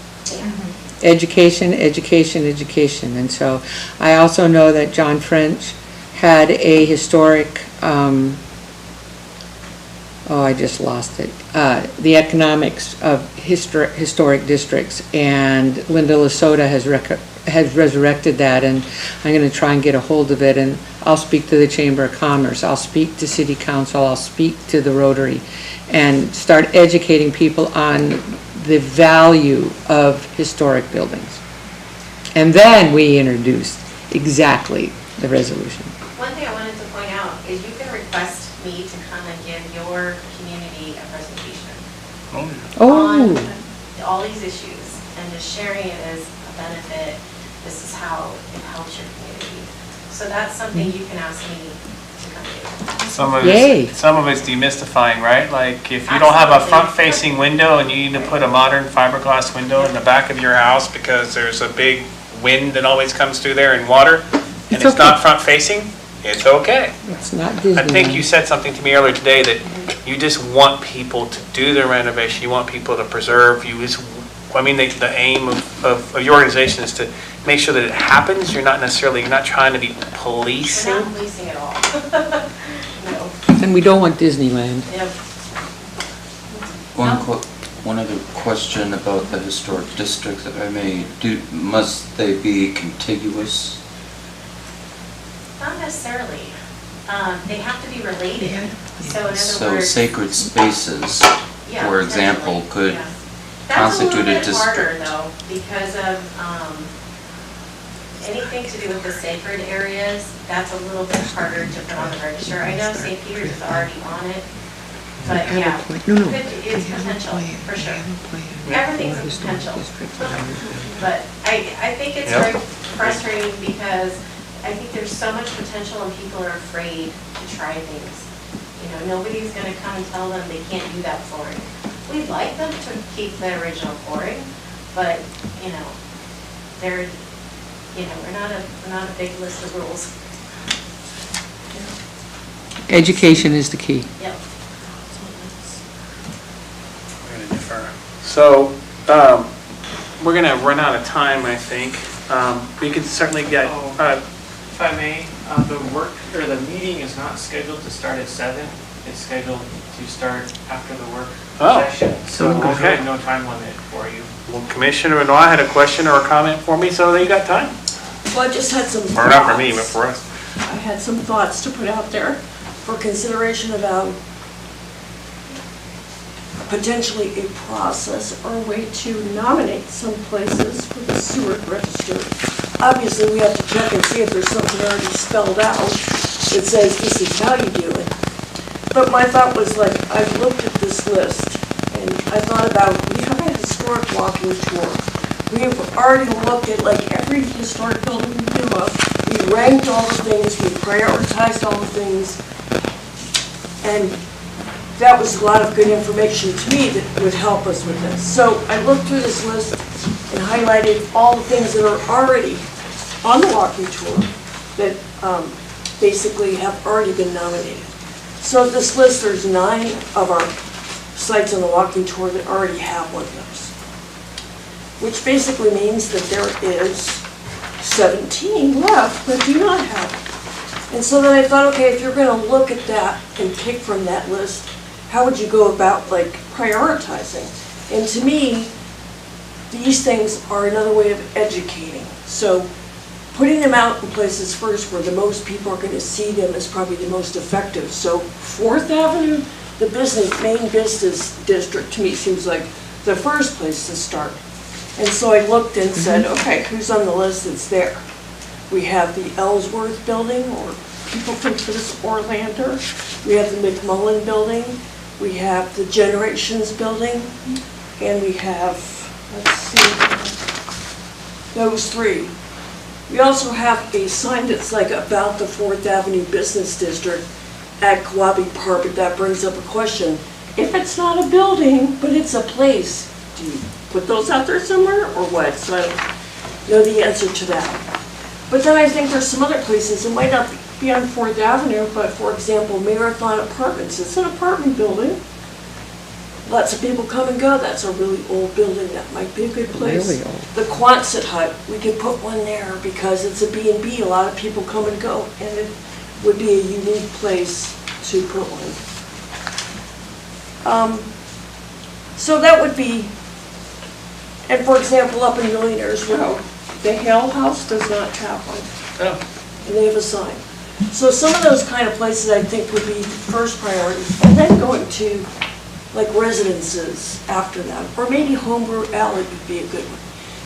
Education, education, education. And so I also know that John French had a historic, I just lost it, the economics of historic districts, and Linda Lasota has resurrected that, and I'm going to try and get a hold of it, and I'll speak to the Chamber of Commerce, I'll speak to City Council, I'll speak to the Rotary, and start educating people on the value of historic buildings. And then we introduce exactly the resolution. One thing I wanted to point out is you can request me to come and give your community a presentation Oh, on all these issues and just sharing it as a benefit. This is how it helps your community. So that's something you can ask me to come do. Yay. Some of it's demystifying, right? Like if you don't have a Absolutely. front-facing window and you need to put a modern fiberglass window in the back of your house because there's a big wind that always comes through there and water, and It's it's not okay. front-facing, it's okay. it's not Disney. I think you said something to me earlier today that You just want people to do their renovation, you want people to preserve, the aim of your organization is to make sure that it happens. You're not trying to be We're policing. not policing at all. No. And we don't want Disneyland. Yep. One other question about the historic district that I made. Must they be contiguous? Not necessarily. They have to be related. So in other So words. sacred spaces, Yeah, for example, potentially, could yeah. That's a constitute a little bit harder district. though, because of anything to do with the sacred areas, that's a little bit harder to put on the register. I know St. Peter's is already on it, but yeah, it's potential, for sure. Everything's a potential. But I think it's Yep. very frustrating because I think there's so much potential and people are afraid to try things. Nobody's gonna come and tell them they can't do that flooring. We'd like them to keep the original flooring, but, we're not a big list of rules. Education is the key. Yep. We're going to defer. So, we're going to run out of time, I think. We can certainly get, If I may, the meeting is not scheduled to start at 7. It's scheduled to start after the work Oh. session. So there's Okay. really no time limit for you. well, Commissioner Benoit had a question or a comment for me, so you got time? Well, I just had some thoughts. Or not for me, but for us. I had some thoughts to put out there for consideration about potentially a process or a way to nominate some places for the sewer register. Obviously, we have to check and see if there's something already spelled out that says this is how you do it. But my thought was like, I've looked at this list and I thought about, we have a historic walking tour. We have already looked at like every historic building we knew of. We ranked all the things, we prioritized all the things. And that was a lot of good information to me that would help us with this. So I looked through this list and highlighted all the things that are already on the walking tour that basically have already been nominated. So this list, there's 9 of our sites on the walking tour that already have one of those. Which basically means that there is 17 left that do not have it. And so then I thought, okay, if you're gonna look at that and pick from that list, how would you go about like prioritizing? And to me, these things are another way of educating. So putting them out in places first where the most people are gonna see them is probably the most effective. So 4th Avenue, the main business district, to me seems like the first place to start. And so I looked and said, okay, who's on the list that's there? We have the Ellsworth building, or people think this Orlander. We have the McMullen building. We have the Generations building. And we have, let's see, those 3. We also have a sign that's like about the 4th Avenue Business District at Kawabe Park, but that brings up a question. If it's not a building, but it's a place, do you put those out there somewhere or what? So I don't know the answer to that. But then I think there's some other places, it might not be on 4th Avenue, but for example, Marathon Apartments, it's an apartment building. Lots of people come and go, that's a really old building, that might be a good place. Really old. The Quonset hut, we could put one there because it's a B&B, a lot of people come and go, and it would be a unique place to put one. So that would be, and for example, up in Millionaires Row, the Hale House does not have one. Oh. And they have a sign. So some of those kind of places I think would be first priority, and then going to like residences after that, or maybe Homebrew Alley would be a good one.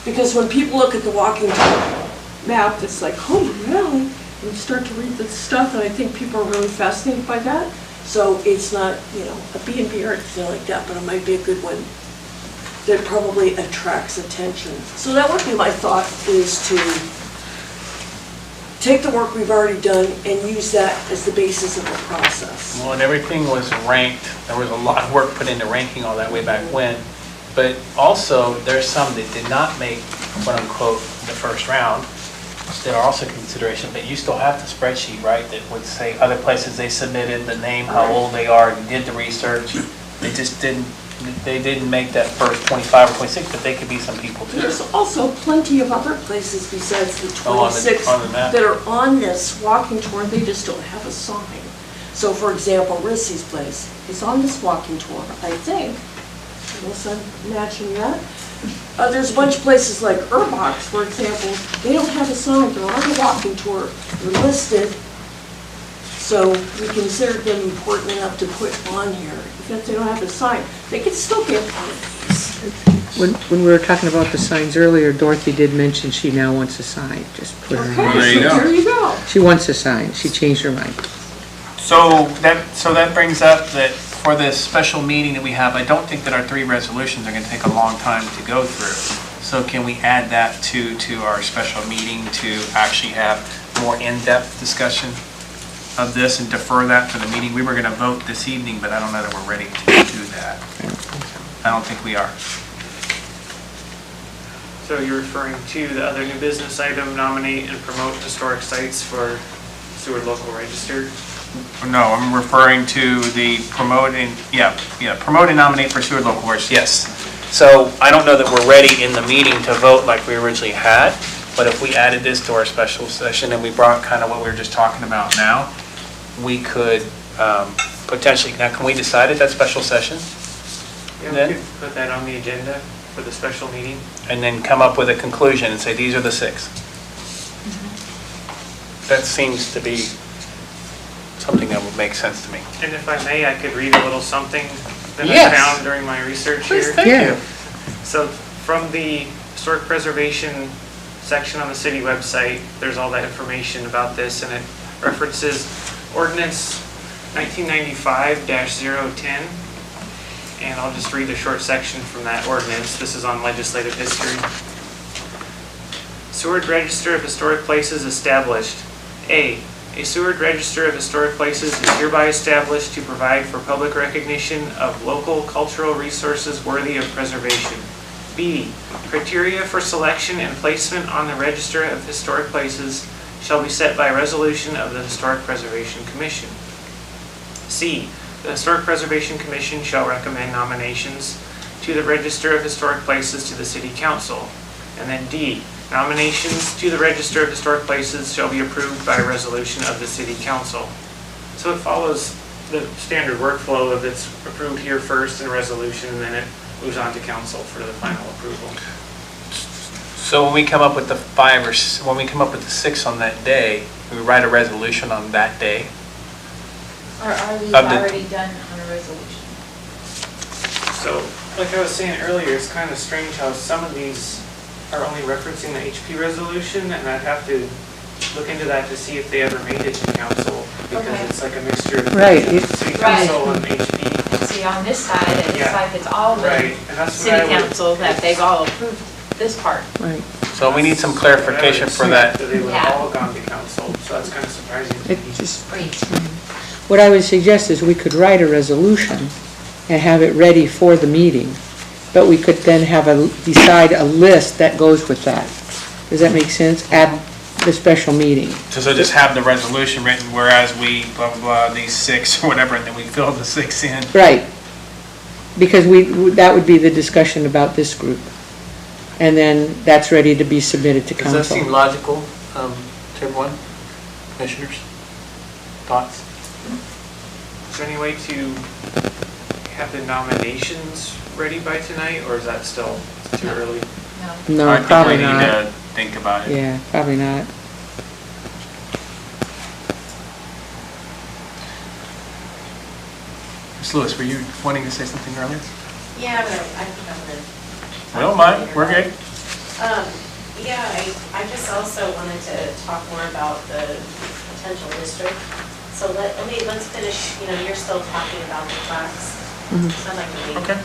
Because when people look at the walking tour map, it's like Homebrew Alley, and you start to read the stuff, and I think people are really fascinated by that. So it's not, a B&B or anything like that, but it might be a good one that probably attracts attention. So that would be my thought, is to take the work we've already done and use that as the basis of the process. Well, and everything was ranked. There was a lot of work put into ranking all that way back when. But also, there's some that did not make, quote unquote, the first round. there are also considerations, but you still have the spreadsheet, right, that would say other places they submitted, the name, how old they are, you did the research. They just didn't make that first 25 or 26, but they could be some people too. There's also plenty of other places besides the Oh, on the- 26 on the map. that are on this walking tour, they just don't have a sign. So for example, Rissy's place is on this walking tour, I think, unless I'm imagining that. There's a bunch of places like Urbach, for example, they don't have a sign, they're on the walking tour, they're listed. So we consider them important enough to put on here, even if they don't have a sign. They could still get one of these. When we were talking about the signs earlier, Dorothy did mention she now wants a sign, just put her Okay, in. There you so go. there you go. She wants a sign, she changed her mind. So that brings up that for this special meeting that we have, I don't think that our 3 resolutions are going to take a long time to go through. So can we add that to our special meeting to actually have more in-depth discussion of this and defer that to the meeting? We were going to vote this evening, but I don't know that we're ready to do that. I don't think we are. So you're referring to the other new business item, nominate and promote historic sites for Seward Local Register? No, I'm referring to the promote and nominate for Seward Local Works, yes. So I don't know that we're ready in the meeting to vote like we originally had, but if we added this to our special session and we brought kind of what we were just talking about now, we could potentially, now can we decide at that special session? Yeah, Then? we could put that on the agenda for the special meeting. And then come up with a conclusion and say, these are the 6. That seems to be something that would make sense to me. And if I may, I could read a little something that Yes. I found during my research here. Thank Yeah. you. So from the historic preservation section on the city website, there's all that information about this, and it references ordinance 1995-010. And I'll just read a short section from that ordinance. This is on legislative history. Seward Register of Historic Places established. A Seward Register of Historic Places is hereby established to provide for public recognition of local cultural resources worthy of preservation. B, criteria for selection and placement on the Register of Historic Places shall be set by resolution of the Historic Preservation Commission. C, the Historic Preservation Commission shall recommend nominations to the Register of Historic Places to the City Council. And then D, nominations to the Register of Historic Places shall be approved by resolution of the City Council. So it follows the standard workflow of it's approved here first in resolution, and then it moves on to council for the final approval. So when we come up with the 5 or when we come up with the 6 on that day, we write a resolution on that day. Or are these Of the- already done on a resolution? So, like I was saying earlier, it's kind of strange how some of these are only referencing the HP resolution, and I'd have to look into that to see if they ever made it to council, because Okay. it's like a mixture of Right. city Right. council and HP. See, on this side, it looks Yeah. like it's all the Right, and that's what I city would. council, that they've all approved this part. Right. So we need some clarification for I would that. assume they would Yeah. have all gone to council, so that's kind of surprising to It me. just, Great. what I would suggest is we could write a resolution and have it ready for the meeting, but we could then decide a list that goes with that. Does that make sense? Add the special meeting. So just have the resolution written, whereas we, blah, blah, blah, these 6 or whatever, and then we fill the 6 in. Right. Because that would be the discussion about this group. And then that's ready to be submitted to Does that seem council. logical to everyone? Commissioners? Thoughts? Is there any way to have the nominations ready by tonight, or is that still too early? No, I think probably we need not. to think about it. Yeah, probably not. Ms. Lewis, were you wanting to say something earlier? Yeah, but I think I'm gonna. We don't mind, we're good. Yeah, I just also wanted to talk more about the potential district. So let's finish, you're still talking about the plaques. So I'd like to leave. Okay.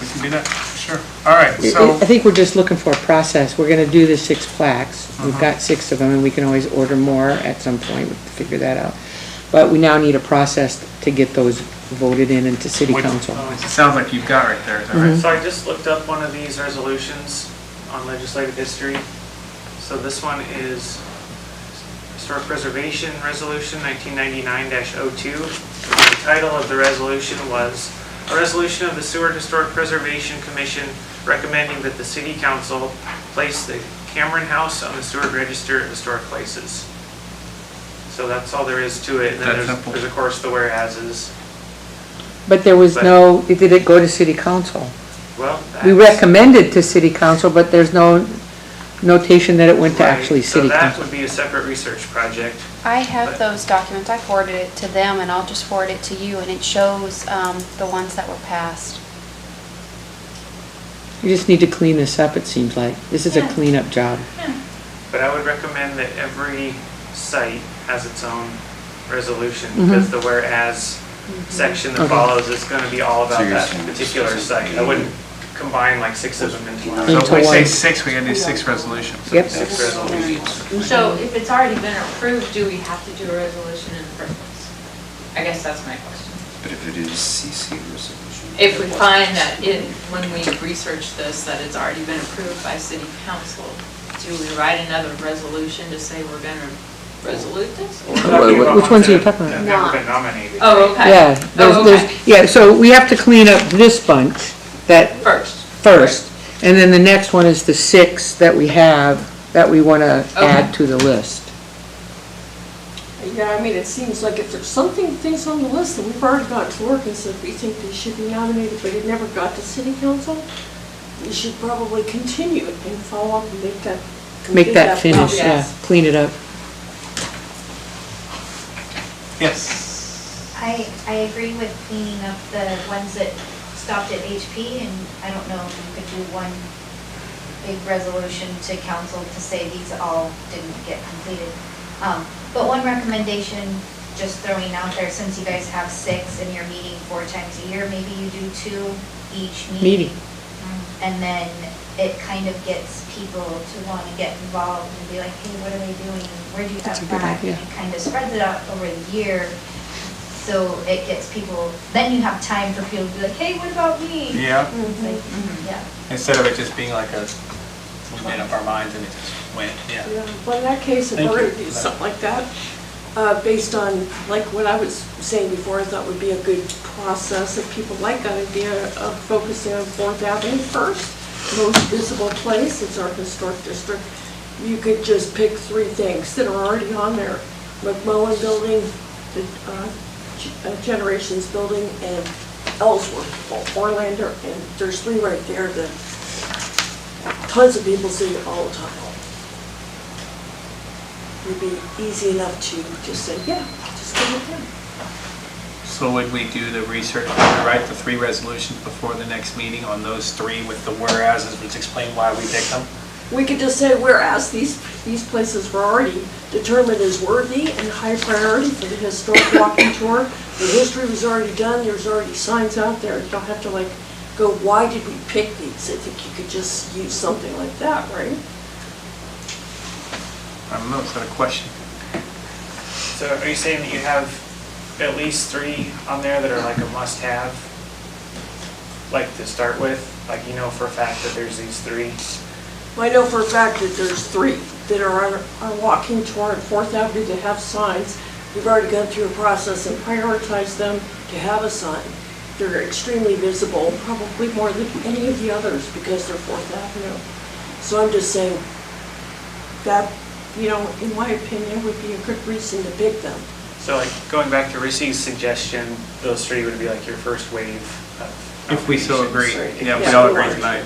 We can do that, sure. All right, I so, think we're just looking for a process. We're gonna do the 6 plaques. We've got 6 of them, and we can always order more at some point, we can figure that out. But we now need a process to get those voted in into city which council. it sounds like you've got right there, is that right? So I just looked up one of these resolutions on legislative history. So this one is Historic Preservation Resolution 1999-02. The title of the resolution was, "A resolution of the Seward Historic Preservation Commission recommending that the City Council place the Cameron House on the Seward Register of Historic Places." So that's all there is to it. And then That's simple. there's of course the whereases. But there was But- no, did it go to city council? Well, We that's- recommended to city council, but there's no notation that it went to Right, actually city So that council. would be a separate research project. I have those documents, I forwarded it to them, and I'll just forward it to you, and it shows the ones that were passed. You just need to clean this up, it seems like. This is a Yeah. cleanup job. But I would recommend that every site has its own resolution, Mhm. because the whereas section that Okay. follows is gonna be all So about you're that saying particular it's site. I wouldn't combine like 6 of them into one. So if we Into say one. 6, we gotta do 6 resolutions. Yep. 6 resolutions. So if it's already been approved, do we have to do a resolution in the first place? I guess that's my question. But if it is CC resolution. If we find that when we research this, that it's already been approved by city council, do we write another resolution to say we're gonna resolute this? We're talking about Which ones are you that talking about? have never been nominated. Oh, okay. Yeah, there's, Oh, there's, okay. yeah, so we have to clean up this bunch, that first. And then the next one is the 6 that we have, that we want to Okay. add to the list. Yeah, I mean, it seems like if there's things on the list that we've already got to work and said we think they should be nominated, but it never got to city council, we should probably continue it and follow up and make that. Make complete that finish, process. yeah, clean it up. Yes. I agree with cleaning up the ones that stopped at HP, and I don't know if you could do one big resolution to council to say these all didn't get completed. But one recommendation, just throwing out there, since you guys have 6 and you're meeting 4 times a year, maybe you do 2 each meeting. And then it kind of gets people to want to get involved and be like, hey, what are they doing? Where'd you That's have a good that? idea. And it kind of spreads it out over the year. So it gets people, then you have time for people to be like, hey, what about me? Yeah, It's like, yeah. instead of it just being like a, we made up our minds and it just went, yeah. Yeah, well, in that case, if Thank we're you. gonna do something like that, based on, like what I was saying before, I thought would be a good process, if people like that idea of focusing on 4th Avenue first, most visible place, it's our historic district, you could just pick 3 things that are already on there. McMullen Building, the Generations Building, and Ellsworth, Orlando, and there's 3 right there that tons of people see all the time. It'd be easy enough to just say, yeah, just give it them. So would we do the research, would we write the 3 resolutions before the next meeting on those 3 with the whereases, which explain why we picked them? We could just say, whereas these places were already determined as worthy and high priority for the historic walking tour, the history was already done, there's already signs out there, you don't have to like go, why did we pick these? I think you could just use something like that, right? I don't know, is that a question? So are you saying that you have at least 3 on there that are like a must-have? Like to start with? Like you know for a fact that there's these 3? I know for a fact that there's 3 that are on our walking tour on 4th Avenue that have signs. We've already gone through a process and prioritized them to have a sign. They're extremely visible, probably more than any of the others because they're 4th Avenue. So I'm just saying that, you know, in my opinion, would be a good reason to pick them. So like going back to Rissy's suggestion, those 3 would be like your first wave of If we so agree, nominations. yeah, we Yeah. all agree tonight.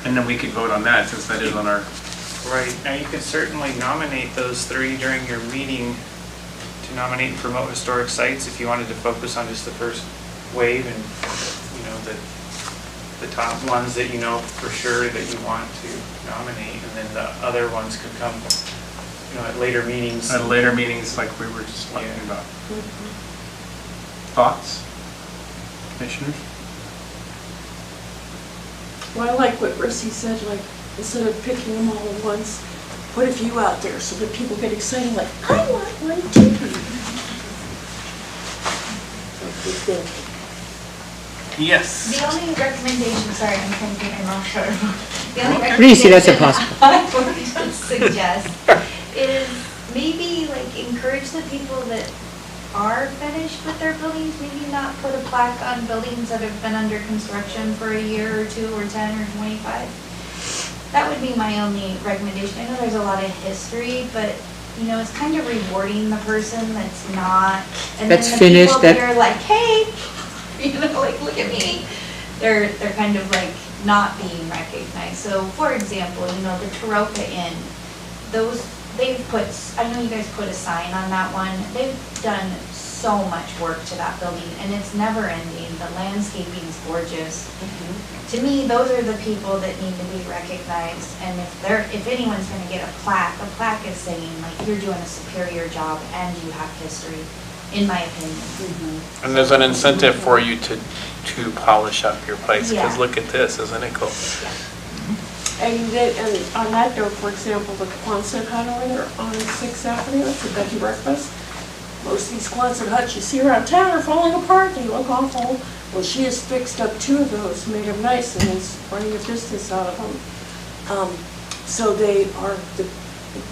And then we could vote on that since that is on our, Right, now you could certainly nominate those 3 during your meeting to nominate and promote historic sites if you wanted to focus on just the first wave and, you know, the top ones that you know for sure that you want to nominate, and then the other ones could come, you know, at later meetings. at later meetings like we were just talking Yeah. about. Thoughts? Commissioners? Well, I like what Rissy said, like, instead of picking them all at once, put a few out there so that people get excited, like, I want one too. So good thinking. Yes. The only recommendation, sorry, I'm trying to get my mouth shut. The only Reese, that's recommendation impossible. I would say suggest is maybe like encourage the people that are finished with their buildings, maybe not put a plaque on buildings that have been under construction for a year or 2 or 10 or 25. That would be my only recommendation. I know there's a lot of history, but you know, it's kind of rewarding the person that's not. And That's then the finished, people that- that are like, hey, you know, like, look at me. They're kind of like not being recognized. So for example, you know, the Taroka Inn, they've put, I know you guys put a sign on that one. They've done so much work to that building and it's never ending. The landscaping's gorgeous. To me, those are the people that need to be recognized. And if anyone's gonna get a plaque is saying like, you're doing a superior job and you have history, in my opinion. And there's an incentive for you to polish up your place, because Yeah. look at this, isn't it cool? And on that note, for example, the Quonset hut over there on 6th Avenue, it's a veggie breakfast. Most of these Quonset huts you see around town are falling apart, they look awful. Well, she has fixed up 2 of those, made them nice, and is running a business out of them. So they are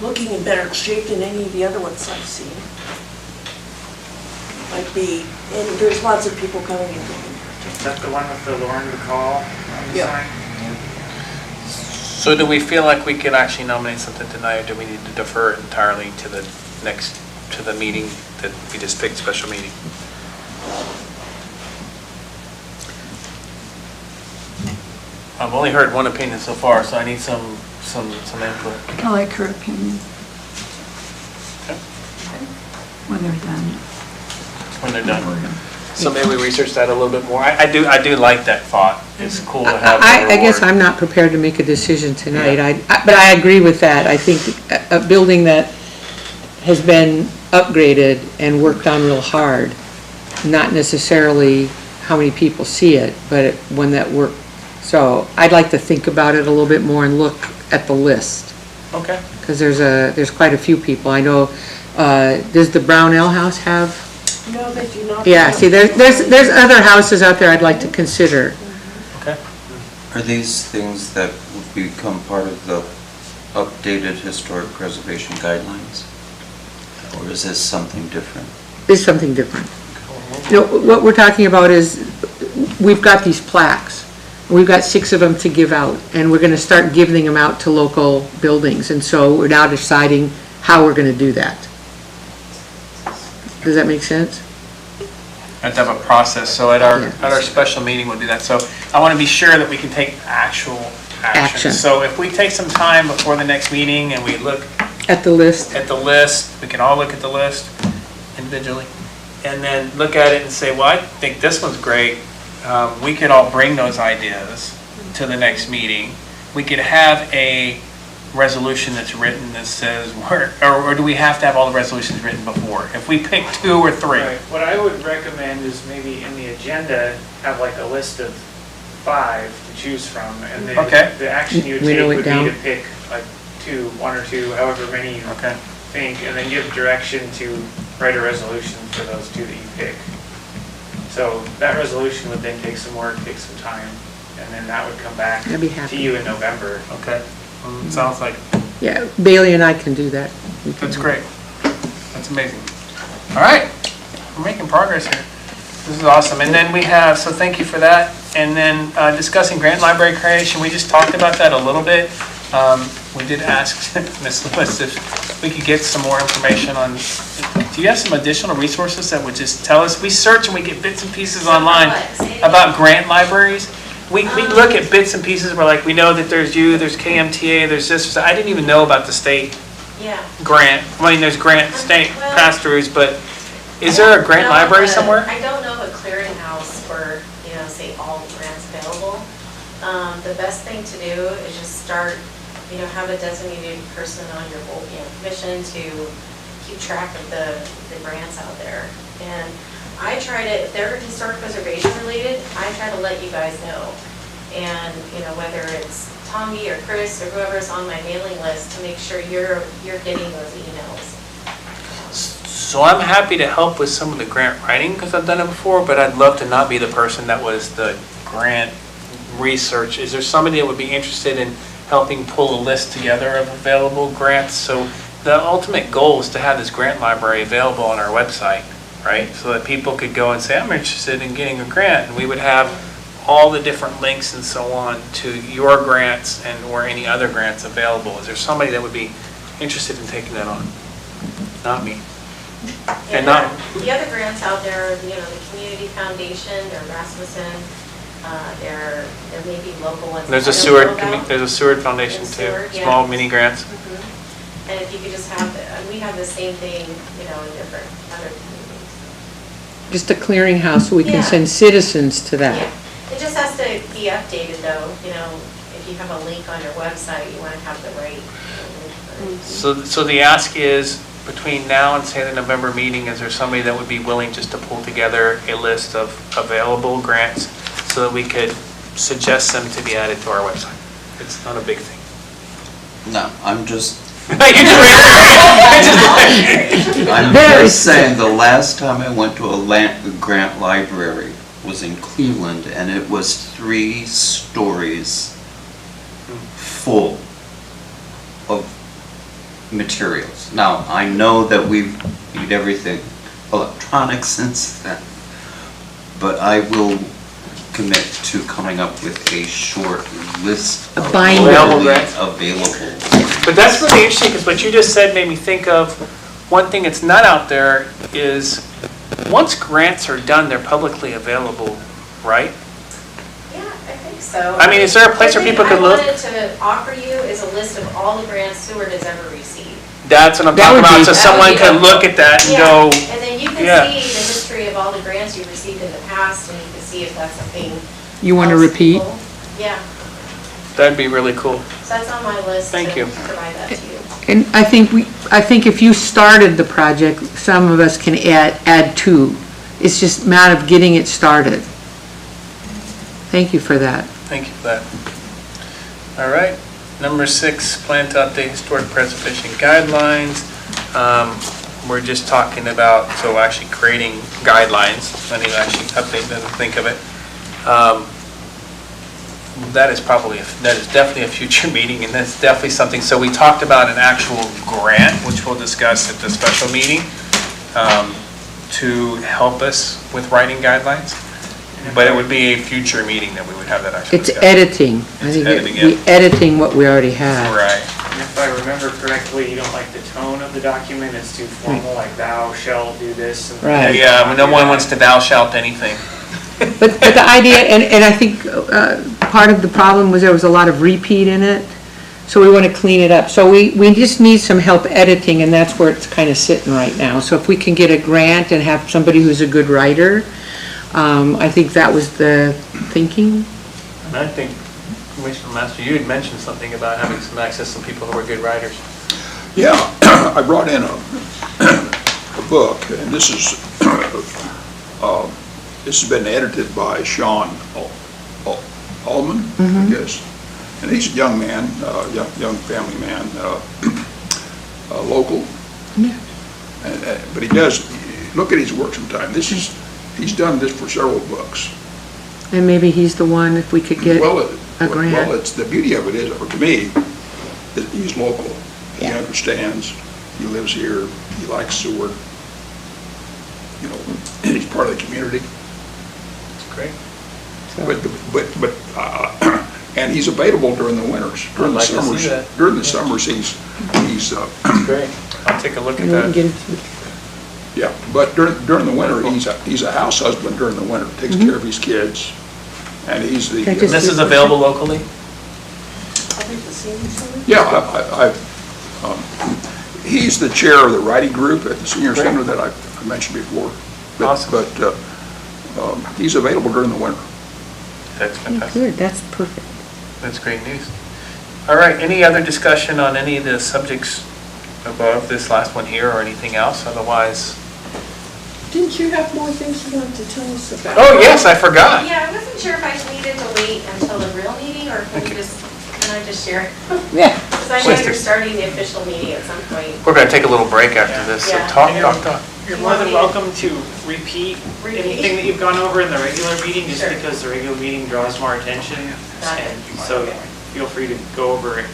looking in better shape than any of the other ones I've seen. And there's lots of people coming in. Is that the one with the Lauren McCall on the Yeah. sign? So do we feel like we could actually nominate something tonight, or do we need to defer it entirely to the meeting that we just picked, special meeting? I've only heard one opinion so far, so I need some input. I like her opinion. Okay. When they're done. When they're done. So maybe we research that a little bit more. I do like that thought. It's cool to have a I guess reward. I'm not prepared to make a decision tonight. But I agree with that. I think a building that has been upgraded and worked on real hard, not necessarily how many people see it, but when that work. So I'd like to think about it a little bit more and look at the list, Okay. because there's quite a few people. I know, does the Brownell House have? No, they do not. Yeah, see, there's other houses out there I'd like to consider. Okay. Are these things that would become part of the updated historic preservation guidelines? Or is this something different? It's something different. You know, what we're talking about is, we've got these plaques. We've got 6 of them to give out, and we're gonna start giving them out to local buildings, and so we're now deciding how we're gonna do that. Does that make sense? Have to have a process, so at Yeah. our special meeting we'll do that. So I want to be sure that we can take actual action. Action. So if we take some time before the next meeting and we look At the list? at the list, we can all look at the list individually, and then look at it and say, well, I think this one's great. We could all bring those ideas to the next meeting. We could have a resolution that's written that says, or do we have to have all the resolutions written before? If we pick 2 or 3. Right, what I would recommend is maybe in the agenda, have like a list of 5 to choose from, and then Okay. the action you would Winnow take it would be down. to pick like 1 or 2, however many you Okay. think, and then give direction to write a resolution for those 2 that you pick. So that resolution would then take some work, take some time, and then that would come back I'd be to happy. you in November. Okay. Sounds like, Yeah, Bailey and I can do that. We can that's do- great. That's amazing. All right, we're making progress here. This is awesome. And then we have, so thank you for that. And then discussing grant library creation, we just talked about that a little bit. We did ask Ms. Lewis if we could get some more information on, do you have some additional resources that would just tell us? We search and we get bits and pieces online about grant libraries. We look at bits and pieces, we're like, we know that there's there's KMTA, there's this, I didn't even know about the state Yeah. grant. I mean, there's grant state Well, pass-throughs, but is there a grant No, library but somewhere? I don't know of a clearinghouse for, say, all grants available. The best thing to do is just start, have a designated person on your whole, commission to keep track of the grants out there. And I try to, if they're historic preservation related, I try to let you guys know. And, whether it's Tommy or Chris or whoever's on my mailing list, to make sure you're getting those emails. So I'm happy to help with some of the grant writing because I've done it before, but I'd love to not be the person that was the grant research. Is there somebody that would be interested in helping pull a list together of available grants. So the ultimate goal is to have this grant library available on our website, right? So that people could go and say, I'm interested in getting a grant, and we would have all the different links and so on to your grants and or any other grants available. Is there somebody that would be interested in taking that on? Not me. And not, The other grants out there, the Community Foundation, there Rasmussen, there may be local ones. there's a I don't Seward, know about. there's a Seward Foundation And too, Seward, yeah. small mini grants. Mhm. And if you could just have, we have the same thing, in different other communities. Just a clearinghouse so we can Yeah. send citizens to that. Yeah, it just has to be updated though, if you have a link on your website, you want to have the right. So the ask is, between now and say the November meeting, is there somebody that would be willing just to pull together a list of available grants so that we could suggest them to be added to our website? It's not a big thing. No, I'm just I'm saying, the last time I went to a grant library was in Cleveland, and it was 3 stories full of materials. Now, I know that we've made everything electronic since then, but I will commit to coming up with a short list A of binder. readily available. But that's really interesting, because what you just said made me think of, one thing that's not out there is, once grants are done, they're publicly available, right? Yeah, I think so. I mean, is there a place where people could look? What I wanted to offer you is a list of all the grants Seward has ever received. That's what I'm That talking would about, be- so That someone would be could look at that and Yeah, go, and then you can yeah. see the history of all the grants you've received in the past, and you can see if that's something. You want to else repeat? people- Yeah, that'd be really cool. so that's on my list. Thank to you. Provide that to you. And I think if you started the project, some of us can add to. It's just a matter of getting it started. Thank you for that. Thank you for that. All right, number 6, plan to update historic preservation guidelines. We're just talking about, so actually creating guidelines, I need to actually update them and think of it. That is definitely a future meeting, and that's definitely something, so we talked about an actual grant, which we'll discuss at the special meeting, to help us with writing guidelines, but it would be a future meeting that we would have that actually It's discussed. editing. I It's think editing it. we're editing what we already have. Right. And if I remember correctly, you don't like the tone of the document, it's too formal, like thou shalt do this. And Right. Yeah, no one wants to thou shalt anything. But the idea, and I think part of the problem was there was a lot of repeat in it, so we want to clean it up. So we just need some help editing, and that's where it's kind of sitting right now. So if we can get a grant and have somebody who's a good writer, I think that was the thinking. And I think, Commissioner Master, you had mentioned something about having some access to people who are good writers. Yeah, I brought in a book, and this has been edited by Sean Allman, I guess. And he's a young man, young family man, local. Yeah. But he does, look at his work sometime. He's done this for several books. And maybe he's the one, if we could get Well, a grant. Well, it's, the beauty of it is, or to me, that he's local. He Yeah. understands, he lives here, he likes Seward. And he's part of the community. That's great. And he's available during the winters. During the I'd like to see summers. that. During the summers, he's Great. I'll take a look at And we can that. get it- yeah, but during the winter, he's a house husband during the winter, takes care of his kids, and he's the. Can I And just- this is available locally? Yeah, he's the chair of the writing group at the senior Great. center that I mentioned before. But- Awesome. But he's available during the winter. That's Oh, fantastic. good, that's perfect. That's great news. All right, any other discussion on any of the subjects above this last one here or anything else? Otherwise, Didn't you have more things you wanted to tell us about? oh, yes, I forgot. Yeah, I wasn't sure if I needed to wait until the real meeting, or can I just share? Yeah. Because I know you're starting the official meeting at some point. We're going to take a little break after this, so Yeah. talk. You're more than welcome to repeat anything that you've gone over in the regular meeting, just Sure. because the regular meeting draws more attention. Got it. And so feel free to go over it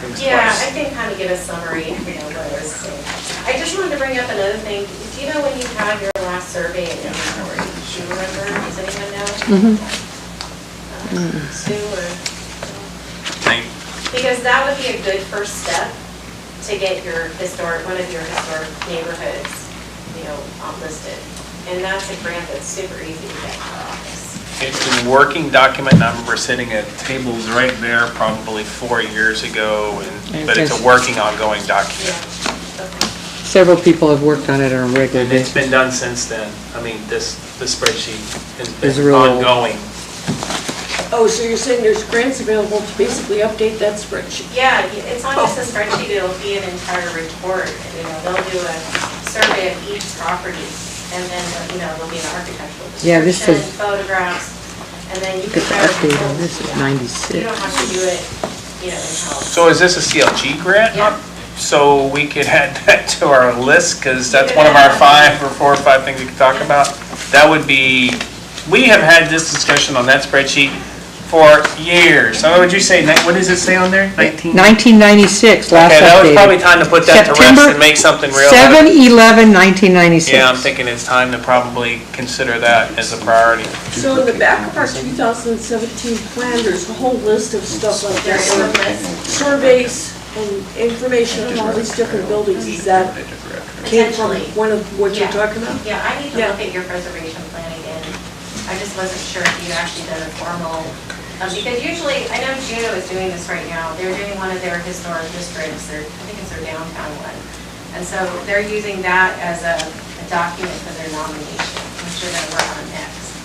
things Yeah, twice. I can kind of give a summary, what I was saying. I just wanted to bring up another thing. Do you know when you had your last survey and inventory? Do you remember? Does anyone know? Sue or? Because that would be a good first step to get your one of your historic neighborhoods, listed. And that's a grant that's super easy to get to our office. It's a working document, and I remember sitting at tables right there probably 4 years ago, but it's a working, ongoing document. Yeah, okay. Several people have worked on it on a regular And it's basis. been done since then. I mean, this spreadsheet has It's been real old. ongoing. Oh, so you're saying there's grants available to basically update that spreadsheet? Yeah, it's not just a spreadsheet, it'll be an entire report. They'll do a survey of each property, and then, there'll be an architectural Yeah, this description, says- photographs, and then you Look can at the better update on this is You 96. don't have to do it, in-house. So is this a CLG grant? Yeah. So we could add that to our list, because that's one of our 4 or 5 things we could talk about. That would be, we have had this discussion on that spreadsheet for years. So what would you say, what does it say on there? 1996, last Okay, that was probably updated. time to put that to rest September and make something real out of it. 7/11/1996. Yeah, I'm thinking it's time to probably consider that as a priority. So in the back of our 2017 plan, there's a whole list of stuff like that, There's some or list. surveys and information on all these different buildings. Is that came from Potentially. one of what you're Yeah. talking about? Yeah, I need to Yeah. look at your preservation plan again. I just wasn't sure if you'd actually done a formal, because usually, I know Juneau is doing this right now. They're doing one of their historic districts, I think it's their downtown one. And so they're using that as a document for their nomination, which they're gonna work on next.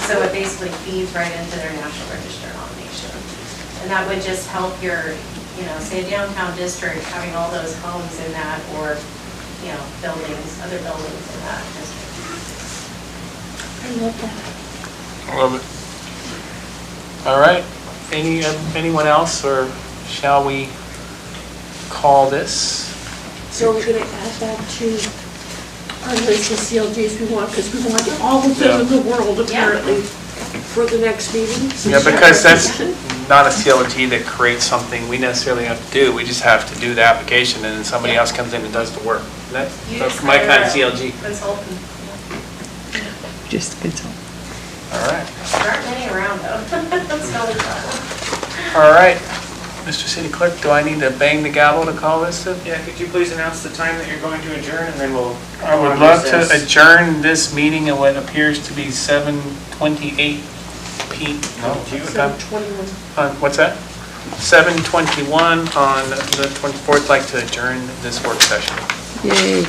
So it basically feeds right into their National Register nomination. And that would just help your, say a downtown district, having all those homes in that, or, buildings, other buildings in that district. I love that. Love it. All right, anyone else, or shall we call this? So we're gonna add that to our list of CLGs we want, because we want all of them in the world apparently for the next meeting. Yeah, because that's not a CLG that creates something we necessarily have to do. We just have to do the application, and then somebody else comes in and does the work. You That's just my kind hire of a CLG. Consultant. Just consult. All right. There aren't many around though. That's the only problem. All right. Mr. City Clerk, do I need to bang the gavel to call this? Yeah, could you please announce the time that you're going to adjourn, and then we'll. I would love to adjourn this meeting at what appears to be 7:28 p. No, what time? 7/21. What's that? 7:21 on the 24th. I'd like to adjourn this work session. Yay.